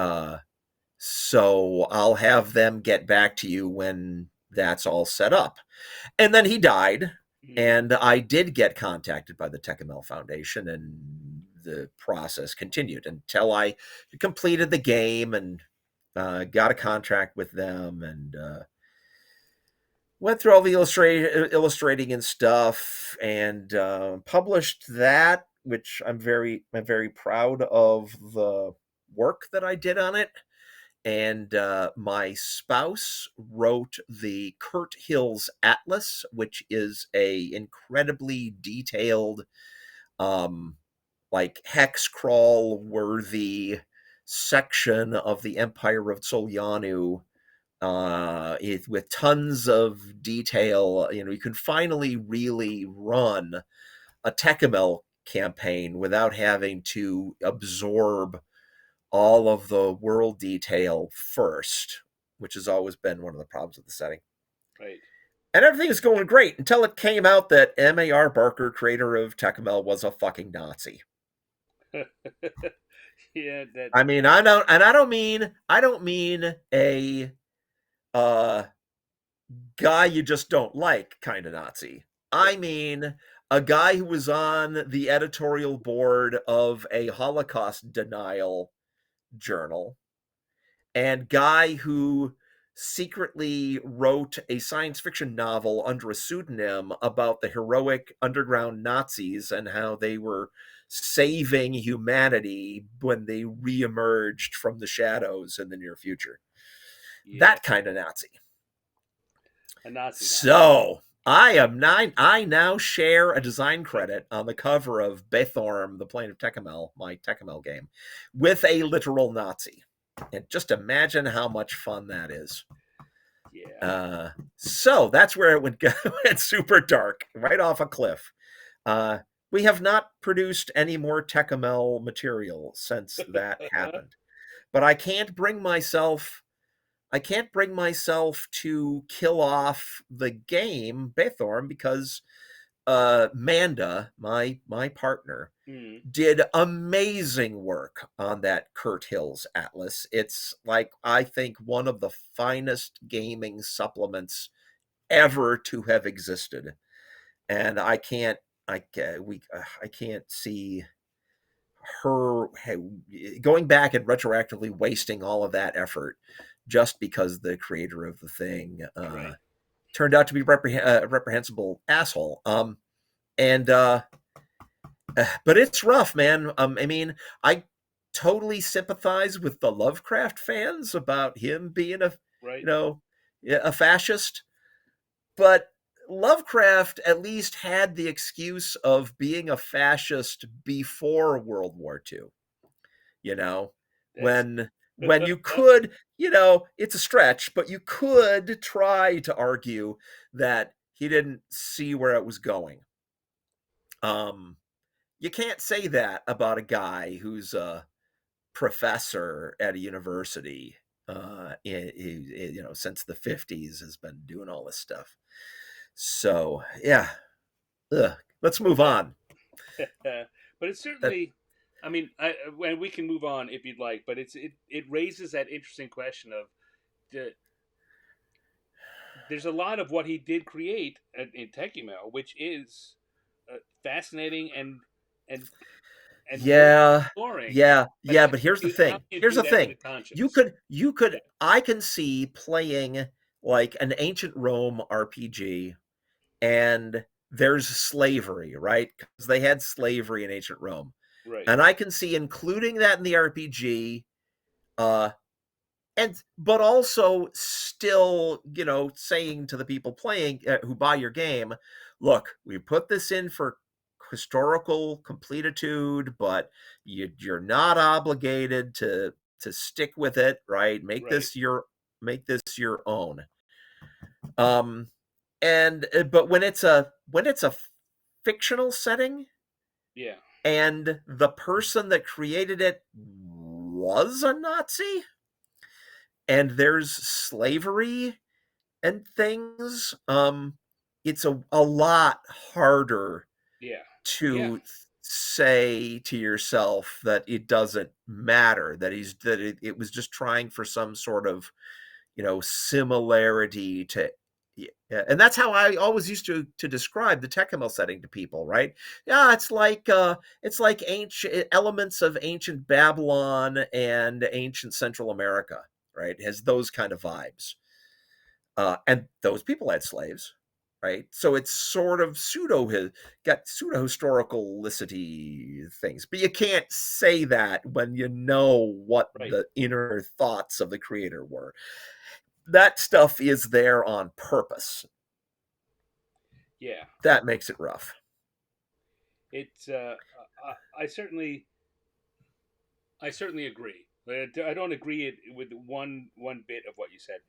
so I'll have them get back to you when that's all set up." And then he died, Mm-hmm. and I did get contacted by the Tekimel Foundation, and the process continued until I completed the game and got a contract with them, and went through all the illustrating and stuff, and published that, which I'm very proud of the work that I did on it. And my spouse wrote the Kurt Hills Atlas, which is a incredibly detailed, um, like hex crawl worthy section of the Empire of Tsolyanu, with tons of detail. You can finally really run a Tekimel campaign without having to absorb all of the world detail first, which has always been one of the problems with the setting. Right. And everything was going great until it came out that MAR Barker, creator of Tekimel, was a fucking Nazi. Yeah, that. I mean, I don't mean a uh guy you just don't like kind of Nazi. I Right. mean a guy who was on the editorial board of a Holocaust denial journal, and guy who secretly wrote a science fiction novel under a pseudonym about the heroic underground Nazis and how they were saving humanity when they reemerged from the shadows in the near future. Yeah. That kind of Nazi. A Nazi Nazi. So I now share a design credit on the cover of Bethorm, the Plane of Tekimel, my Tekimel game, with a literal Nazi. And just imagine how much fun that is. Yeah. So that's where it would go. It's super dark, right off a cliff. Uh, we have not produced any more Tekimel material since that happened. But I can't bring myself to kill off the game Bethorm, because Manda, my partner, Mm, did amazing work on that Kurt Hills Atlas. It's like, I think, one of the finest gaming supplements ever to have existed. And I can't see her going back and retroactively wasting all of that effort just because the creator of the thing right. turned out to be a reprehensible asshole. And But it's rough, man. I mean, I totally sympathize with the Lovecraft fans about him being Right. you know, a fascist, but Lovecraft at least had the excuse of being a fascist before World War II. You know, That's when you could, it's a stretch, but you could try to argue that he didn't see where it was going. Um, you can't say that about a guy who's a professor at a university, since the 50s has been doing all this stuff. So, yeah, ugh. Let's move on. but it's That, certainly. I mean, when we can move on if you'd like, but it raises that interesting question of the, there's a lot of what he did create in Tekimel, which is fascinating and worth yeah, exploring. yeah, But yeah. But here's the how thing. do you Here's do the that with a thing. conscience? Yeah, I can see playing like an ancient Rome RPG, and there's slavery, right? Because they had slavery in ancient Rome. right, And I can see including that in the RPG, uh, and but also still, saying to the people playing, who buy your game, look, we put this in for historical completitude, but you're not obligated to stick with it, right? right, Make this your own. um and But when it's a fictional setting, yeah, and the person that created it was a Nazi, and there's slavery and things, it's a lot harder yeah, yeah, to say to yourself that it doesn't matter, that it was just trying for some sort of, similarity to. Yeah, and that's how I always used to describe the Tekkamel setting to people, right? Yeah, it's like ancient elements of ancient Babylon and ancient Central America, right? It has those kind of vibes. And those people had slaves, right? So it's sort of got pseudo historicalicity things, but you can't say that when you know what right, the inner thoughts of the creator were. That stuff is there on purpose. yeah. That makes it rough. It's I certainly agree. I don't agree with one bit of what you said.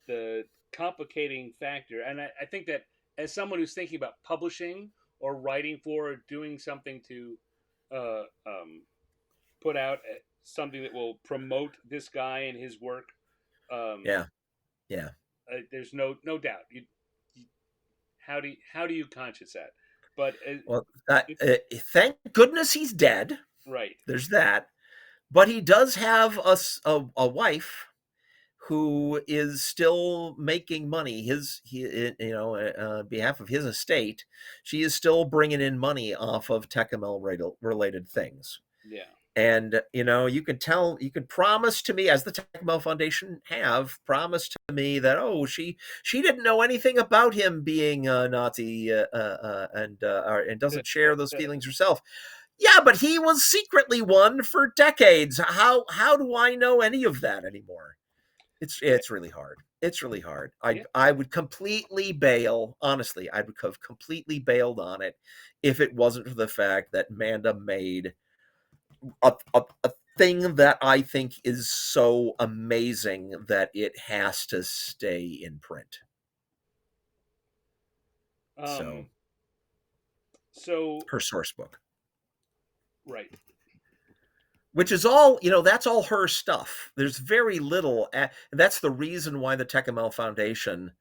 The complicating factor, and I think that as someone who's thinking about publishing or writing for or doing something to uh, um, put out something that will promote this guy and his work, um, Yeah, yeah. there's no doubt. How do you conscious that? But Well, if, thank goodness he's dead. right, There's that. But he does have a wife who is still making money. Behalf of his estate, she is still bringing in money off of Tekkamel related things. yeah, And you can promise to me, as the Tekkamel Foundation have promised to me, that, oh, she didn't know anything about him being a Nazi, and doesn't share those feelings herself. Yeah, but he was secretly one for decades. How do I know any of that anymore? right, It's really hard. It's really hard. I yeah. I would completely bail. Honestly, I would have completely bailed on it if it wasn't for the fact that Manda made a thing that I think is so amazing that it has to stay in print. So, Um, so her source book, right, which is all, that's all her stuff. There's very little. That's the reason why the Tekkamel Foundation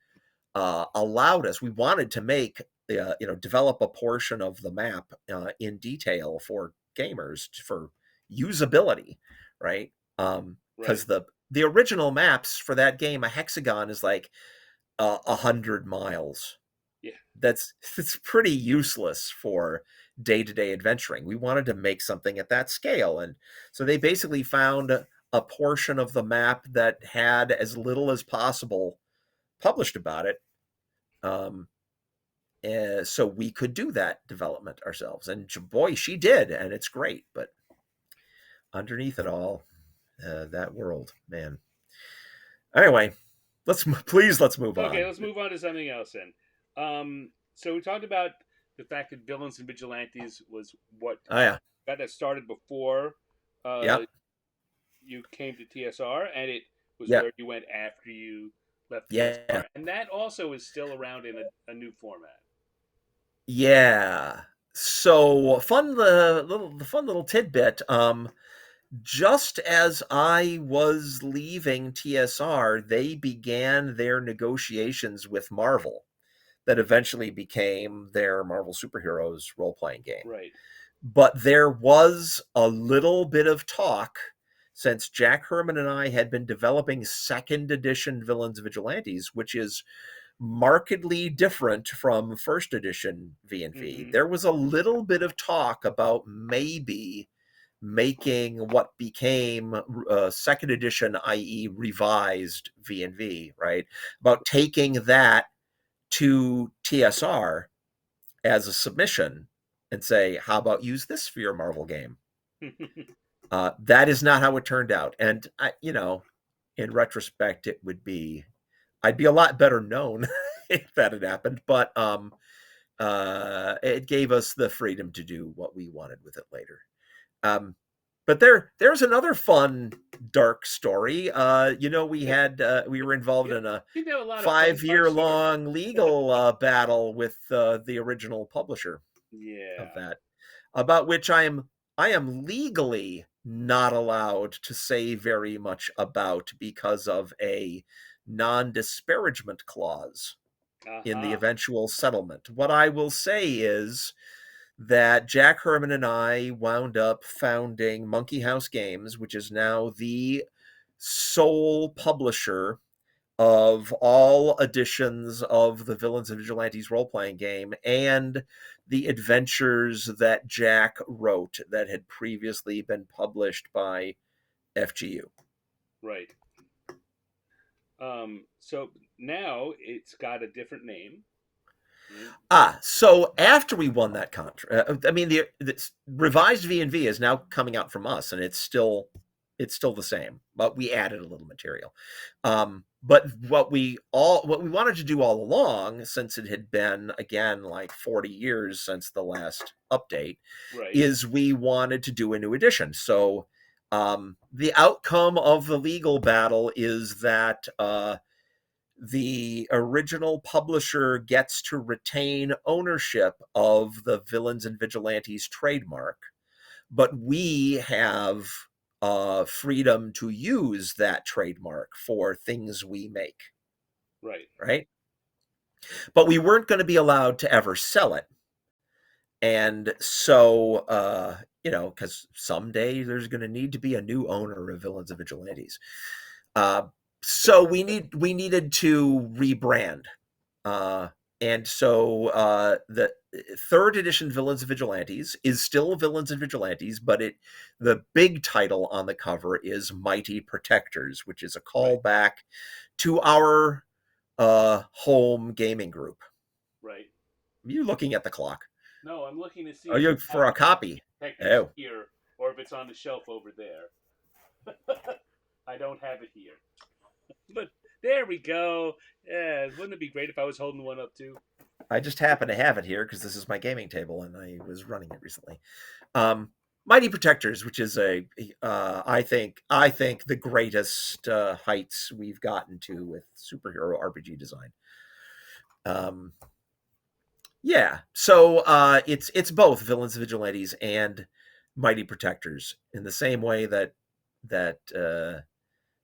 allowed us. We wanted to make develop a portion of the map in detail for gamers for usability, right? Right. Because the original maps for that game, a hexagon is like 100 miles. Yeah. It's pretty useless for day-to-day adventuring. We wanted to make something at that scale, and so they basically found a portion of the map that had as little as possible published about it, so we could do that development ourselves. And boy, she did, and it's great. But underneath it all, that world, man. Anyway, let's move Okay, on. let's move on to something else then. So we talked about the fact that Villains and Vigilantes was what Oh yeah, got that started before uh, yep, you came to TSR, and it was where yep, you went after you left yeah, TSR, and that also is still around in a new format. yeah. So the fun little tidbit. Just as I was leaving TSR, they began their negotiations with Marvel that eventually became their Marvel Superheroes role playing game. Right. But there was a little bit of talk since Jack Herman and I had been developing second edition Villains Vigilantes, which is markedly different from first edition V&V. Mm-hmm. There was a little bit of talk about maybe making what became second edition, i.e., revised V&V, right? About taking that to TSR as a submission and say, how about use this for your Marvel game? That is not how it turned out. And, in retrospect, I'd be a lot better known if that had happened. But it gave us the freedom to do what we wanted with it later. Um, but there's another fun dark story. Yeah. We were involved You in a seem to have a lot of fun dark 5 year stories. long legal battle with the original publisher of Yeah. that, about which I am legally not allowed to say very much about because of a non-disparagement clause in the Uh-huh. eventual settlement. What I will say is that Jack Herman and I wound up founding Monkey House Games, which is now the sole publisher of all editions of the Villains and Vigilantes role playing game and the adventures that Jack wrote that had previously been published by FGU. Right. So now it's got a different name. Right? So after we won that contract, I mean, the revised V&V is now coming out from us, and it's still the same, but we added a little material. But what we wanted to do all along, since it had been again like 40 years since the last update, Right. is we wanted to do a new edition. So the outcome of the legal battle is that the original publisher gets to retain ownership of the Villains and Vigilantes trademark, but we have freedom to use that trademark for things we make, Right. right? But we weren't going to be allowed to ever sell it. And so, because someday there's going to need to be a new owner of Villains and Vigilantes. So we needed to rebrand. Uh, and so the third edition Villains and Vigilantes is still Villains and Vigilantes, but the big title on the cover is Mighty Protectors, which is a Right. callback to our home gaming group. Right. Are you looking at the clock? No, I'm looking to see Are if you we have for a copy? detectors Oh, here or if it's on the shelf over there. I don't have it here. But there we go. Yeah, wouldn't it be great if I was holding one up too? I just happen to have it here because this is my gaming table and I was running it recently. Um, Mighty Protectors, which is I think the greatest heights we've gotten to with superhero RPG design. Um, yeah, so it's both Villains Vigilantes and Mighty Protectors in the same way that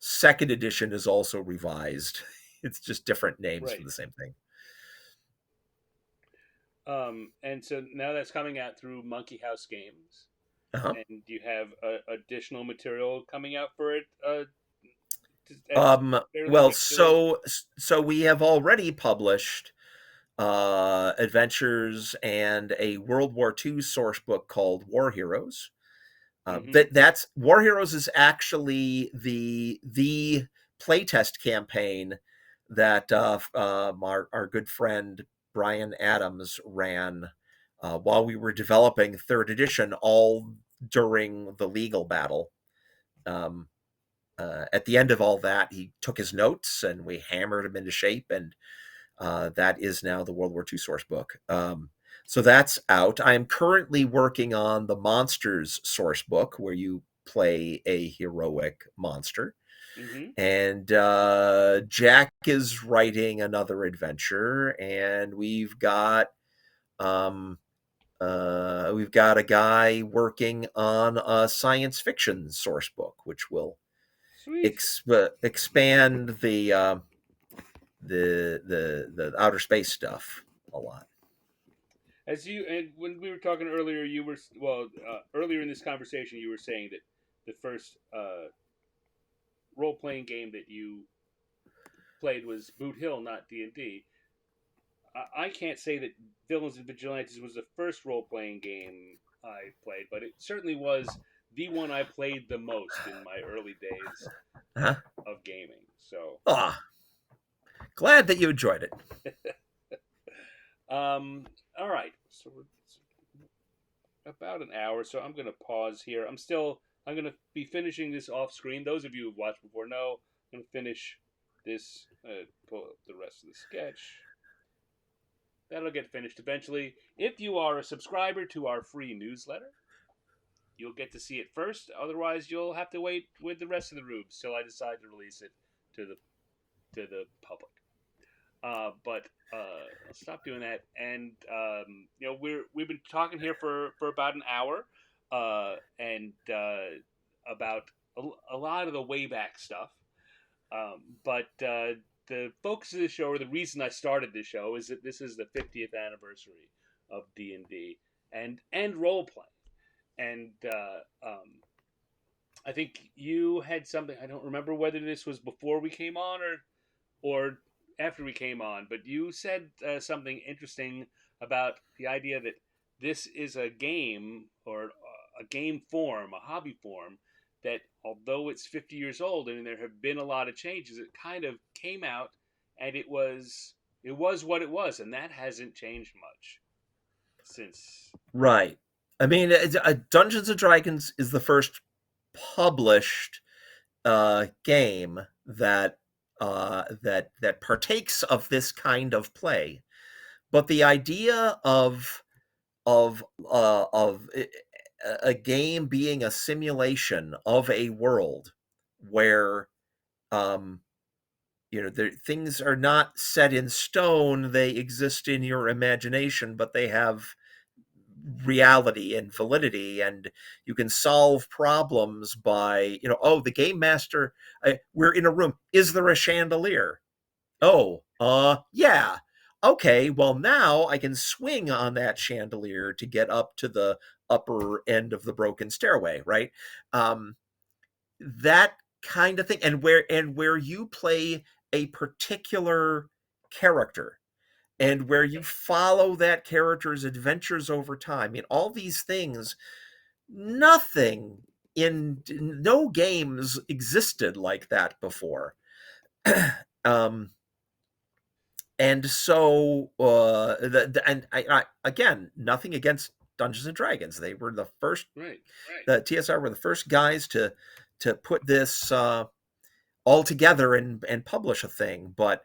second edition is also revised. It's just different names for Right. the same thing. And so now that's coming out through Monkey House Games, Uh-huh. and you have additional material coming out for it at fairly Well, regular. so we have already published adventures and a World War II source book called War Heroes. Mm-hmm. That's War Heroes is actually the playtest campaign that our good friend Brian Adams ran while we were developing third edition, all during the legal battle. Um, at the end of all that, he took his notes and we hammered them into shape, and that is now the World War II source book. So that's out. I am currently working on the Monsters source book, where you play a heroic monster. Mm-hmm. And Jack is writing another adventure, and um, we've got a guy working on a science fiction source book, which will Sweet. expand the outer space stuff a lot. As you and when we were talking earlier, you were earlier in this conversation, you were saying that the first role playing game that you played was Boot Hill, not D&D. I can't say that Villains and Vigilantes was the first role playing game I played, but it certainly was the one I played the most in my early days Huh? of gaming. So, Ah, glad that you enjoyed it. all right. So we're about an hour, so I'm going to pause here. I'm going to be finishing this off screen. Those of you who've watched before know I'm going to finish this, pull up the rest of the sketch. That'll get finished eventually. If you are a subscriber to our free newsletter, you'll get to see it first. Otherwise, you'll have to wait with the rest of the rubes till I decide to release it to the public. But I'll stop doing that. And we've been talking here for about an hour, and about a lot of the way back stuff. But the focus of the show, or the reason I started this show, is that this is the 50th anniversary of D&D and role playing. And I think you had something. I don't remember whether this was before we came on or after we came on, but you said something interesting about the idea that this is a game, or a game form, a hobby form, that although it's 50 years old and there have been a lot of changes, it kind of came out and it was what it was, and that hasn't changed much since. Right. I mean, Dungeons and Dragons is the first published game that partakes of this kind of play. But the idea of a game being a simulation of a world where um, things are not set in stone; they exist in your imagination, but they have reality and validity, and you can solve problems by oh, the game master, we're in a room, is there a chandelier? Oh, yeah. Okay, well, now I can swing on that chandelier to get up to the upper end of the broken stairway, right? um that kind of thing, and where you play a particular character, and where you follow that character's adventures over time. I mean, all these things, nothing in no games existed like that before. um, and so, and again, nothing against Dungeons and Dragons. They were the first. Right. The TSR were the first guys to put this all together and publish a thing. But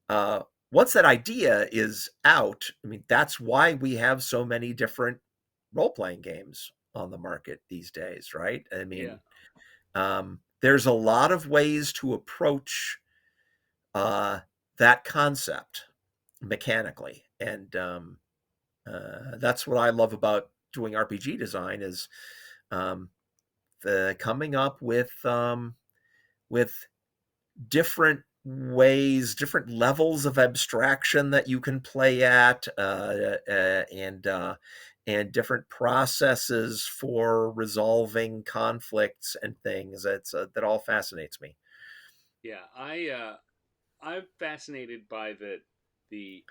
uh, once that idea is out, I mean, that's why we have so many different role playing games on the market these days, right? I Yeah. mean, there's a lot of ways to approach uh, that concept mechanically, and that's what I love about doing RPG design is um, the coming up with different ways, different levels of abstraction that you can play at, and different processes for resolving conflicts and things. It's that all fascinates me. Yeah, I'm fascinated by the the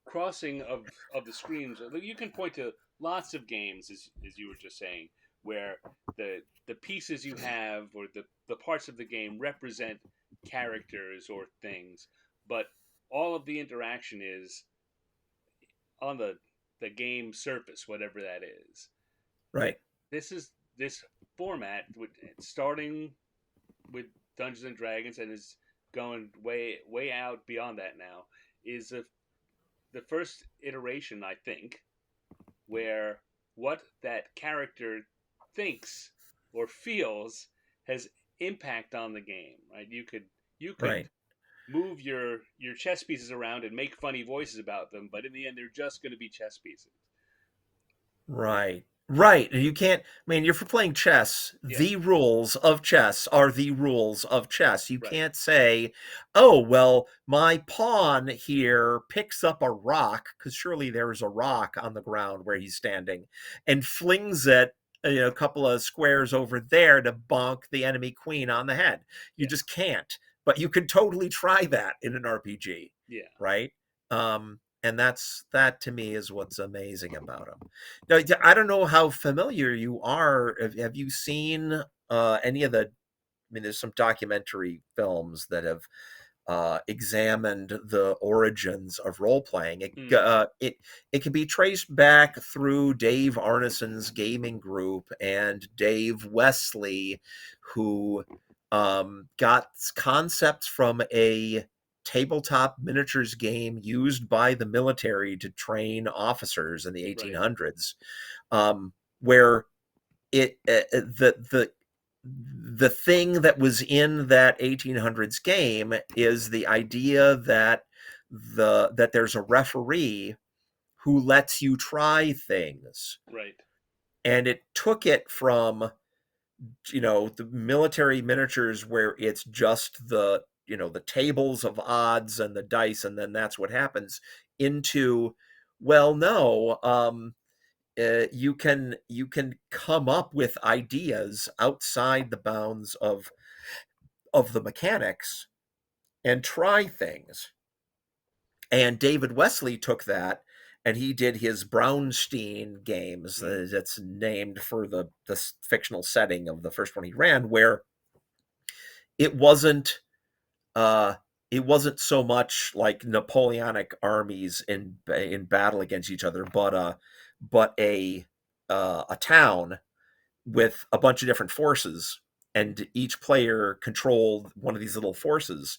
crossing of the screens. You can point to lots of games, as you were just saying, where the pieces you have or the parts of the game represent characters or things, but all of the interaction is on the game surface, whatever that is. Th- Right, This is this format, starting with Dungeons and Dragons and is going way out beyond that now, is the first iteration, I think, where what that character thinks or feels has impact on the game. Right? You could right. move your chess pieces around and make funny voices about them, but in the end, they're just going to be chess pieces. Right. Right. And you can't, I mean, you're for playing chess. Yeah. The rules of chess are the rules of chess. You Right. can't say, oh, well, my pawn here picks up a rock, because surely there's a rock on the ground where he's standing, and flings it, a couple of squares over there to bonk the enemy queen on the head. You Yeah. just can't. But you can totally try that in an RPG, Yeah. right? And that to me is what's amazing about them. Now, I don't know how familiar you are. Have you seen any of the? I mean, there's some documentary films that have examined the origins of role playing. Mm. It can be traced back through Dave Arneson's gaming group and Dave Wesley, who got concepts from a tabletop miniatures game used by the military to train officers in the Right. 1800s, where the thing that was in that 1800s game is the idea that there's a referee who lets you try things, Right. and it took it from the military miniatures where it's just the tables of odds and the dice, and then that's what happens, into, well, no, you can come up with ideas outside the bounds of the mechanics and try things. And David Wesley took that and he did his Brownstein games. Mm. That's named for the fictional setting of the first one he ran, where it wasn't uh, it wasn't so much like Napoleonic armies in battle against each other, but a town with a bunch of different forces, and each player controlled one of these little forces,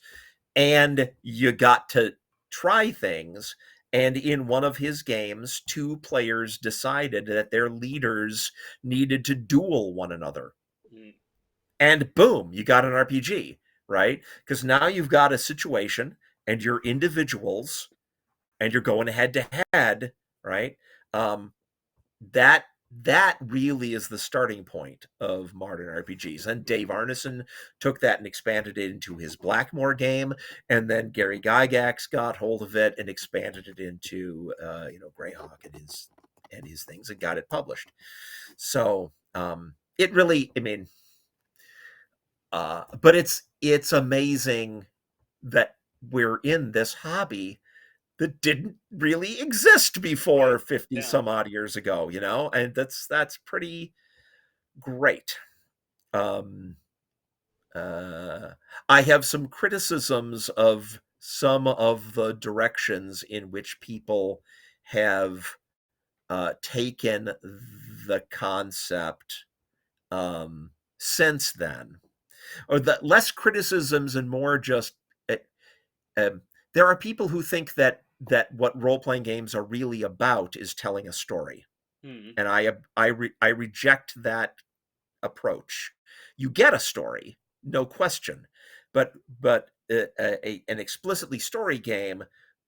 and you got to try things. And in one of his games, two players decided that their leaders needed to duel one another, Mm. and boom, you got an RPG, right? Because now you've got a situation and you're individuals and you're going head to head, right? um, that that really is the starting point of modern RPGs. And Dave Arneson took that and expanded it into his Blackmore game, and then Gary Gygax got hold of it and expanded it into Greyhawk and his things, and got it published. So it really, I mean, but it's amazing that we're in this hobby that didn't really exist Right. before 50 Yeah. some odd years ago, and that's pretty great. Um, uh, I have some criticisms of some of the directions in which people have taken the concept since then, or the less criticisms and more just uh, um, there are people who think that what role playing games are really about is telling a story, Mm. and I reject that approach. You get a story, no question, but an explicitly story game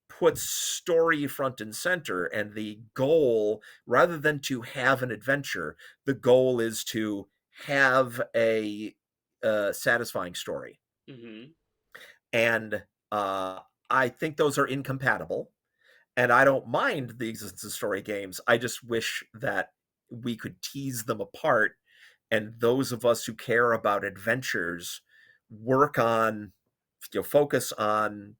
puts story front and center, and the goal, rather than to have an adventure, the goal is to have a satisfying story. Mm-hmm. And I think those are incompatible. And I don't mind the existence of story games. I just wish that we could tease them apart, and those of us who care about adventures work on, focus on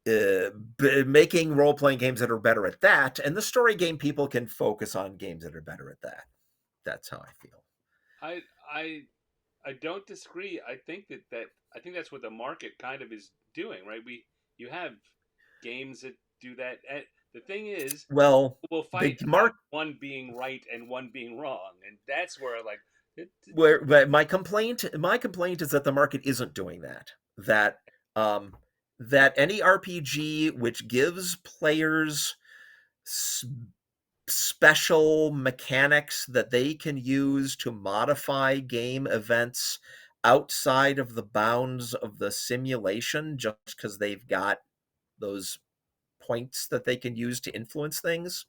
making role playing games that are better at that, and the story game people can focus on games that are better at that. That's how I feel. I I I don't disagree. I think that's what the market kind of is doing, right? You have games that do that. And the thing is, Well, we'll the fight about mark one being right and one being wrong, and that's where like where my complaint is that the market isn't doing that. Um, that any RPG which gives players s- special mechanics that they can use to modify game events outside of the bounds of the simulation, just because they've got those points that they can use to influence things,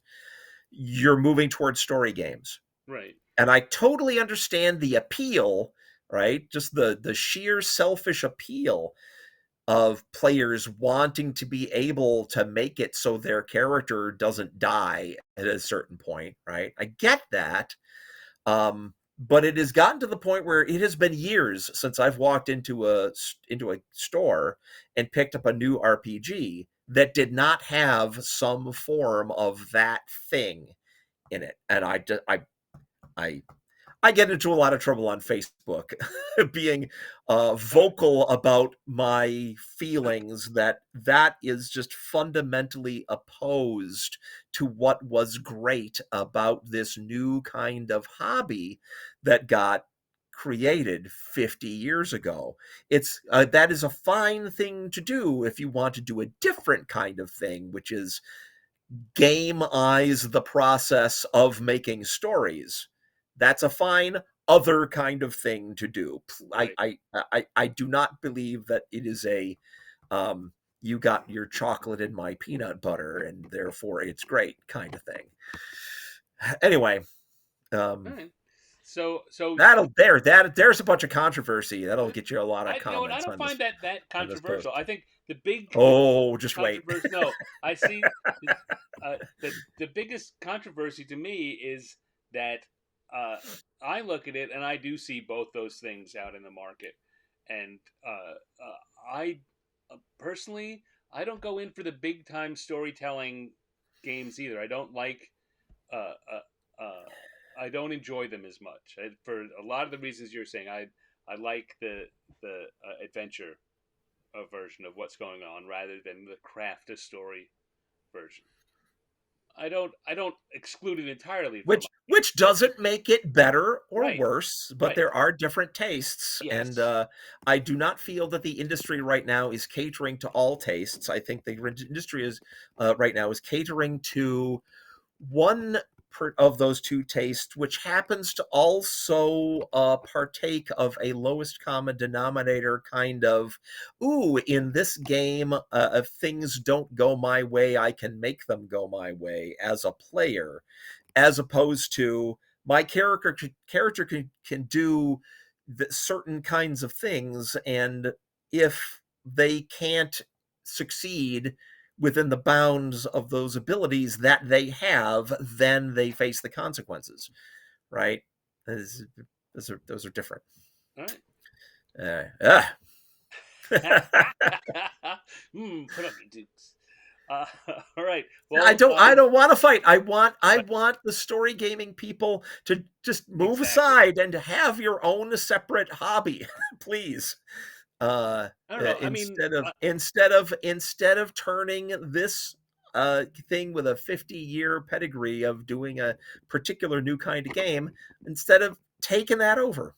you're moving towards story games. right, And I totally understand the appeal, right? Just the sheer selfish appeal of players wanting to be able to make it so their character doesn't die at a certain point, right? I get that. But it has gotten to the point where it has been years since I've walked into a store and picked up a new RPG that did not have some form of that thing in it. And I I get into a lot of trouble on Facebook being all right, vocal about my feelings that that is just fundamentally opposed to what was great about this new kind of hobby that got created 50 years ago. It's that is a fine thing to do if you want to do a different kind of thing, which is gameize the process of making stories. That's a fine other kind of thing to do. I right. I I do not believe that it is a you got your chocolate in my peanut butter and therefore it's great kind of thing. Anyway, All um right. So there's a bunch of controversy. That'll get you a lot of I, you know what? I comments don't find that on this controversial. post. I think the big Oh, just wait. controversy. No, I see the biggest controversy to me is that uh, I look at it and I do see both those things out in the market, and I personally I don't go in for the big time storytelling games either. I don't like. Uh, I don't enjoy them as much for a lot of the reasons you're saying. I like the adventure version of what's going on rather than the craft a story version. I don't exclude it entirely from Which doesn't make it better or right, worse, but right. there are different tastes, and Yes. I do not feel that the industry right now is catering to all tastes. I think the industry is right now is catering to one of those two tastes, which happens to also partake of a lowest common denominator kind of, ooh, in this game, if things don't go my way, I can make them go my way as a player, as opposed to my character can do certain kinds of things, and if they can't succeed within the bounds of those abilities that they have, then they face the consequences, right? Those are different. All right. uh, ah. Put up your dukes. Uh, all right. I Well, don't I don't want to fight. I right, want the story gaming people to just move exactly. aside and to have your own separate hobby, please. I don't know. I mean, Instead of turning this thing with a 50-year pedigree of doing a particular new kind of game, instead of taking that over,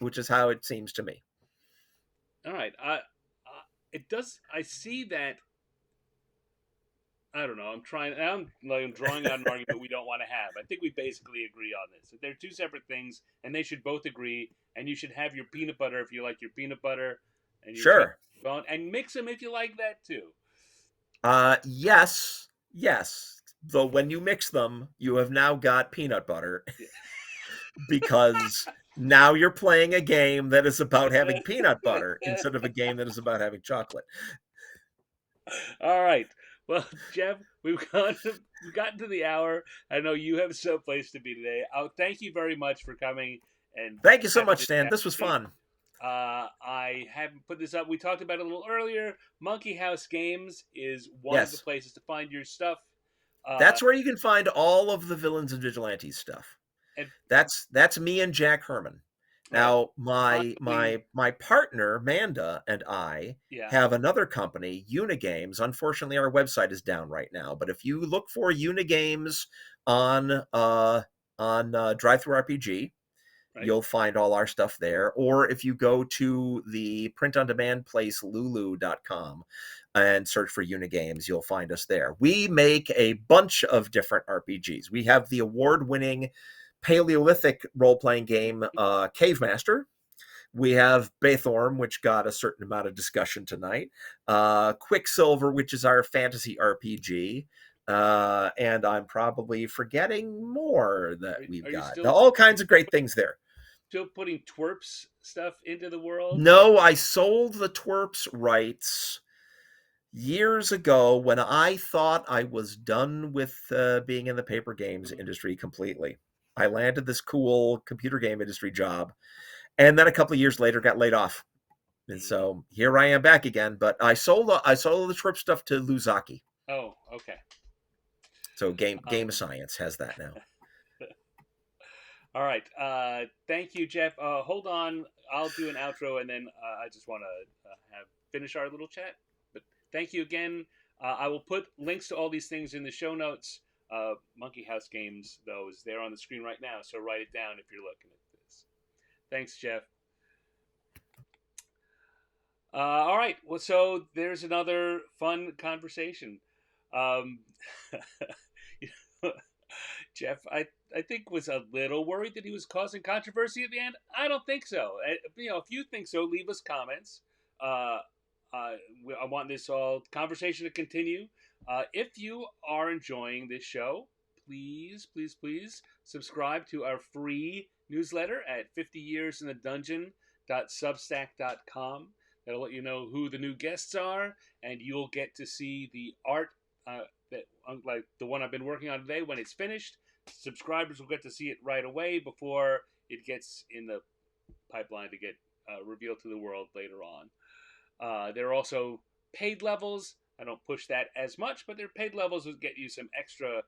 which is how it seems to me. all right. It does. I see that. I don't know. I'm trying. I'm drawing out an argument we don't want to have. I think we basically agree on this. That they're two separate things, and they should both agree. And you should have your peanut butter if you like your peanut butter, and your chocolate Sure. and mix them if you like that too. Yes, yes. Though when you mix them, you have now got peanut butter Yeah. because Now you're playing a game that is about having peanut butter instead of a game that is about having chocolate. All right. Well, Jeff, we've gotten to the hour. I know you have some place to be today. Thank you very much for coming and Thank you so having much, this Stan. chat This was with me. fun. I haven't put this up. We talked about it a little earlier. Monkey House Games is one of the Yes. places to find your stuff. Uh, That's where you can find all of the Villains and Vigilantes stuff. and That's me and Jack Herman. well, Now, my finally, my my partner Manda and I yeah, have another company, Unigames. Unfortunately, our website is down right now. But if you look for Unigames on Drive Through RPG, right. you'll find all our stuff there. Or if you go to the print on demand place, lulu.com, and search for Unigames, you'll find us there. We make a bunch of different RPGs. We have the award winning Paleolithic role playing game, Cave Master. We have Baythorm, which got a certain amount of discussion tonight. Quicksilver, which is our fantasy RPG. And I'm probably forgetting more that we've Are you got. still All kinds of great things there. putting TWERPS stuff into the world? No, I sold the TWERPS rights years ago when I thought I was done with being in the paper games industry completely. I landed this cool computer game industry job, and then a couple of years later got laid off. And Mm. so here I am back again. But I sold the TWERPS stuff to Luzaki. Oh, okay. So game Um, science has that now. all right. Thank you, Jeff. Hold on. I'll do an outro, and then I just want to have finish our little chat. But thank you again. I will put links to all these things in the show notes. Monkey House Games, though, is there on the screen right now, so write it down if you're looking at this. Thanks, Jeff. All right. Well, so there's another fun conversation. Um, you know, Jeff, I think was a little worried that he was causing controversy at the end. I don't think so. If you think so, leave us comments. Uh, I want this all conversation to continue. If you are enjoying this show, please, please, please subscribe to our free newsletter at 50yearsinthedungeon.substack.com. That'll let you know who the new guests are, and you'll get to see the art that, like the one I've been working on today, when it's finished. Subscribers will get to see it right away before it gets in the pipeline to get revealed to the world later on. There are also paid levels. I don't push that as much, but their paid levels will get you some extra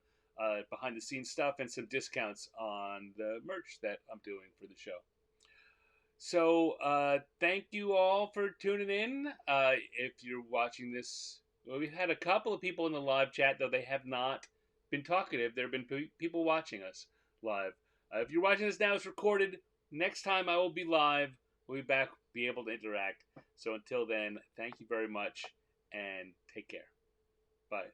behind the scenes stuff and some discounts on the merch that I'm doing for the show. So thank you all for tuning in. If you're watching this, well, we've had a couple of people in the live chat, though they have not been talkative. There have been people watching us live. If you're watching this now, it's recorded. Next time I will be live. We'll be back, be able to interact. So until then, thank you very much and take care. Bye.